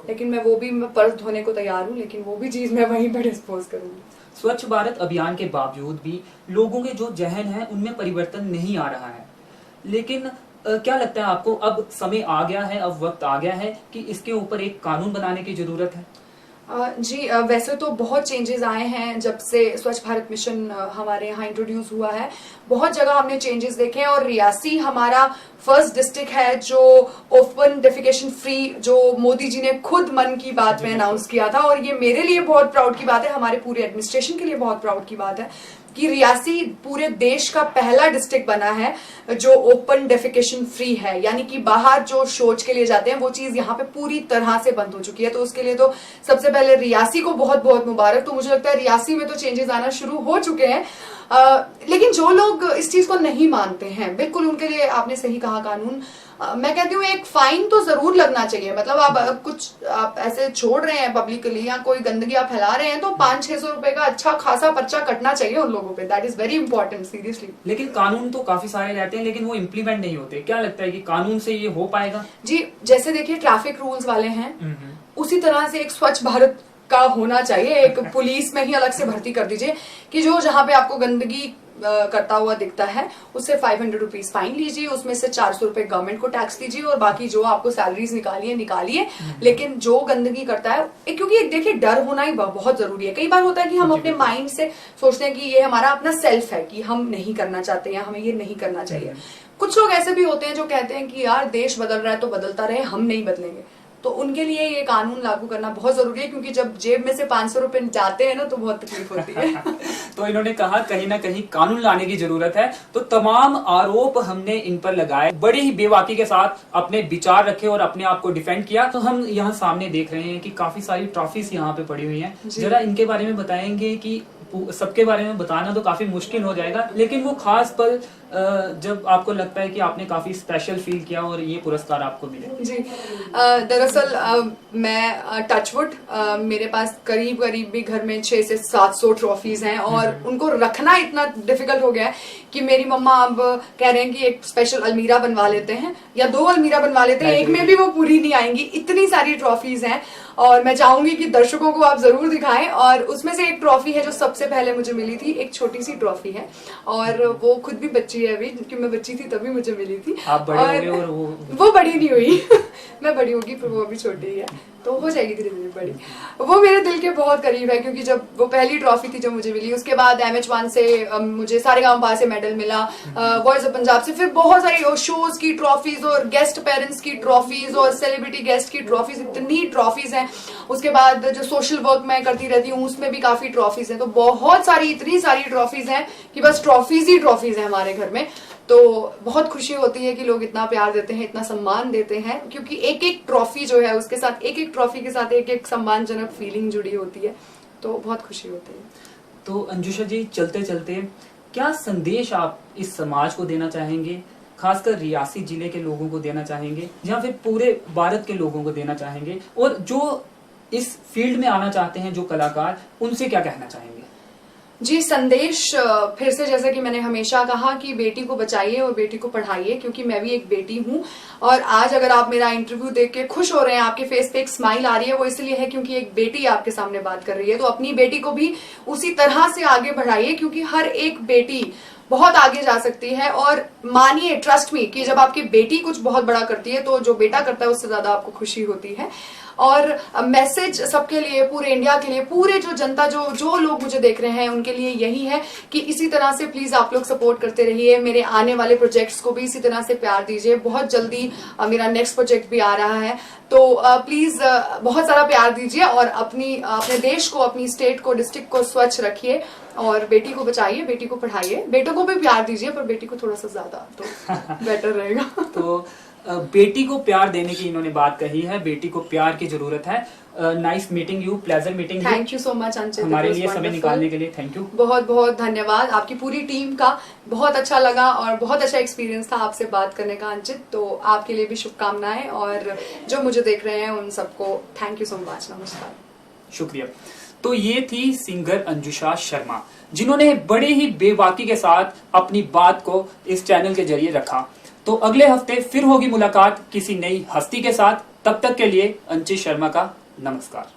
लेकिन मैं पर्स धोने को तैयार हूँ, लेकिन वो भी चीज मैं वहीं पर डिस्पोज करूंगी। स्वच्छ भारत अभियान के बावजूद भी लोगों के जो जहन है उनमें परिवर्तन नहीं आ रहा है, लेकिन क्या लगता है आपको अब समय आ गया है, अब वक्त आ गया है कि इसके ऊपर एक कानून बनाने की जरूरत है? जी वैसे तो बहुत चेंजेस आए हैं जब से स्वच्छ भारत मिशन हमारे यहाँ इंट्रोड्यूस हुआ है। बहुत जगह हमने चेंजेस देखे हैं और रियासी हमारा फर्स्ट डिस्ट्रिक्ट है जो ओपन डेफिकेशन फ्री, जो मोदी जी ने खुद मन की बात में अनाउंस किया था। और ये मेरे लिए बहुत प्राउड की बात है, हमारे पूरे एडमिनिस्ट्रेशन के लिए बहुत प्राउड की बात है कि रियासी पूरे देश का पहला डिस्ट्रिक्ट बना है जो ओपन डेफिकेशन फ्री है, यानी कि बाहर जो शौच के लिए जाते हैं वो चीज यहाँ पे पूरी तरह से बंद हो चुकी है। तो उसके लिए तो सबसे पहले रियासी को बहुत बहुत मुबारक। तो मुझे लगता है रियासी में तो चेंजेस आना शुरू हो चुके हैं, लेकिन जो लोग इस चीज को नहीं मानते हैं, बिल्कुल उनके लिए आपने सही कहा कानून। मैं कहती हूँ एक फाइन तो जरूर लगना चाहिए। मतलब आप ऐसे छोड़ रहे हैं पब्लिकली या कोई गंदगी आप फैला रहे हैं तो 500-600 रुपए का अच्छा खासा पर्चा कटना चाहिए उन लोगों पे। That is very important, seriously. लेकिन कानून तो काफी सारे रहते हैं लेकिन वो इम्प्लीमेंट नहीं होते। क्या लगता है कि कानून से ये हो पाएगा? जी जैसे देखिए ट्रैफिक रूल्स वाले हैं, उसी तरह से एक स्वच्छ भारत का होना चाहिए। एक पुलिस में ही अलग से भर्ती कर दीजिए कि जो जहां पे आपको गंदगी करता हुआ दिखता है उससे 500 रुपीज फाइन लीजिए, उसमें से 400 रुपए गवर्नमेंट को टैक्स दीजिए और बाकी जो आपको सैलरीज निकालिए। लेकिन जो गंदगी करता है, क्योंकि देखिए डर होना ही बहुत जरूरी है। कई बार होता है कि हम अपने माइंड से सोचते हैं कि ये हमारा अपना सेल्फ है कि हम नहीं करना चाहते या हमें ये नहीं करना चाहिए। कुछ लोग ऐसे भी होते हैं जो कहते हैं कि यार देश बदल रहा है तो बदलता रहे, हम नहीं बदलेंगे। तो उनके लिए ये कानून लागू करना बहुत जरूरी है, क्योंकि जब जेब में से 500 रुपए जाते हैं ना तो बहुत तकलीफ होती है। तो इन्होंने कहा कहीं ना कहीं कानून लाने की जरूरत है। तो तमाम आरोप हमने इन पर लगाए, बड़े ही बेबाकी के साथ अपने विचार रखे और अपने आप को डिफेंड किया। तो हम यहाँ सामने देख रहे हैं कि काफी सारी ट्रॉफीज यहाँ पे पड़ी हुई हैं। जरा इनके बारे में बताएंगे कि सबके बारे में बताना तो काफी मुश्किल हो जाएगा, लेकिन वो खास पल जब आपको लगता है कि आपने काफी स्पेशल फील किया और ये पुरस्कार आपको मिले। जी दरअसल मैं टचवुड, मेरे पास करीब भी घर में 600 से 700 ट्रॉफीज हैं और उनको रखना इतना डिफिकल्ट हो गया है कि मेरी मम्मा अब कह रहे हैं कि एक स्पेशल अलमीरा बनवा लेते हैं या 2 अलमीरा बनवा लेते हैं, एक में भी वो पूरी नहीं आएंगी, इतनी सारी ट्रॉफीज हैं। और मैं चाहूंगी कि दर्शकों को आप जरूर दिखाएं। और उसमें से एक ट्रॉफी है जो सबसे पहले मुझे मिली थी, एक छोटी सी ट्रॉफी है और वो खुद भी बच्ची है अभी, क्योंकि मैं बच्ची थी तभी मुझे मिली थी। आप बड़े हो गए और वो बड़ी नहीं हुई। मैं बड़ी होगी पर वो अभी छोटी है, तो हो जाएगी धीरे धीरे बड़ी। वो मेरे दिल के बहुत करीब है क्योंकि जब वो पहली ट्रॉफी थी जो मुझे मिली, उसके बाद MH1 से मुझे सारेगामापा से मेडल मिला, वॉइस ऑफ पंजाब से, फिर बहुत सारी शोज की ट्रॉफीज और गेस्ट पेरेंट्स की ट्रॉफीज और सेलिब्रिटी गेस्ट की ट्रॉफीज, इतनी ट्रॉफीज हैं। उसके बाद जो सोशल वर्क मैं करती रहती हूँ उसमें भी काफी ट्रॉफीज हैं। तो बहुत सारी, इतनी सारी ट्रॉफीज हैं कि बस ट्रॉफीज ही ट्रॉफीज हैं हमारे घर में। तो बहुत खुशी होती है कि लोग इतना प्यार देते हैं, इतना सम्मान देते हैं, क्योंकि एक एक ट्रॉफी जो है उसके साथ, एक एक ट्रॉफी के साथ एक एक सम्मानजनक फीलिंग जुड़ी होती है। तो बहुत खुशी होती है। तो अंजुषा जी, चलते चलते क्या संदेश आप इस समाज को देना चाहेंगे, खासकर रियासी जिले के लोगों को देना चाहेंगे या फिर पूरे भारत के लोगों को देना चाहेंगे, और जो इस फील्ड में आना चाहते हैं जो कलाकार, उनसे क्या कहना चाहेंगे? जी संदेश फिर से, जैसा कि मैंने हमेशा कहा कि बेटी को बचाइए और बेटी को पढ़ाइए, क्योंकि मैं भी एक बेटी हूँ। और आज अगर आप मेरा इंटरव्यू देख के खुश हो रहे हैं, आपके फेस पे एक स्माइल आ रही है, वो इसलिए है क्योंकि एक बेटी आपके सामने बात कर रही है। तो अपनी बेटी को भी उसी तरह से आगे बढ़ाइए, क्योंकि हर एक बेटी बहुत आगे जा सकती है। और मानिए, ट्रस्ट मी, कि जब आपकी बेटी कुछ बहुत बड़ा करती है तो जो बेटा करता है उससे ज्यादा आपको खुशी होती है। और मैसेज सबके लिए, पूरे इंडिया के लिए, पूरे जो जनता, जो लोग मुझे देख रहे हैं उनके लिए यही है कि इसी तरह से प्लीज आप लोग सपोर्ट करते रहिए। मेरे आने वाले प्रोजेक्ट्स को भी इसी तरह से प्यार दीजिए। बहुत जल्दी मेरा नेक्स्ट प्रोजेक्ट भी आ रहा है, तो प्लीज बहुत सारा प्यार दीजिए और अपने देश को, अपनी स्टेट को, डिस्ट्रिक्ट को स्वच्छ रखिए और बेटी को बचाइए, बेटी को पढ़ाइए। बेटों को भी प्यार दीजिए पर बेटी को थोड़ा सा ज्यादा तो बेटर रहेगा। तो बेटी को प्यार देने की इन्होंने बात कही है, बेटी को प्यार की जरूरत है। Nice meeting you, pleasure meeting you. Thank you so much Anchit, हमारे लिए समय निकालने के लिए थैंक यू। बहुत बहुत धन्यवाद आपकी पूरी टीम का, बहुत अच्छा लगा और बहुत अच्छा एक्सपीरियंस था आपसे बात करने का अंचित। तो आपके लिए भी शुभकामनाएं और जो मुझे देख रहे हैं उन सबको थैंक यू सो मच। नमस्कार, शुक्रिया। तो ये थी सिंगर अंजुषा शर्मा, जिन्होंने बड़े ही बेबाकी के साथ अपनी बात को इस चैनल के जरिए रखा। तो अगले हफ्ते फिर होगी मुलाकात किसी नई हस्ती के साथ। तब तक के लिए अंचित शर्मा का नमस्कार।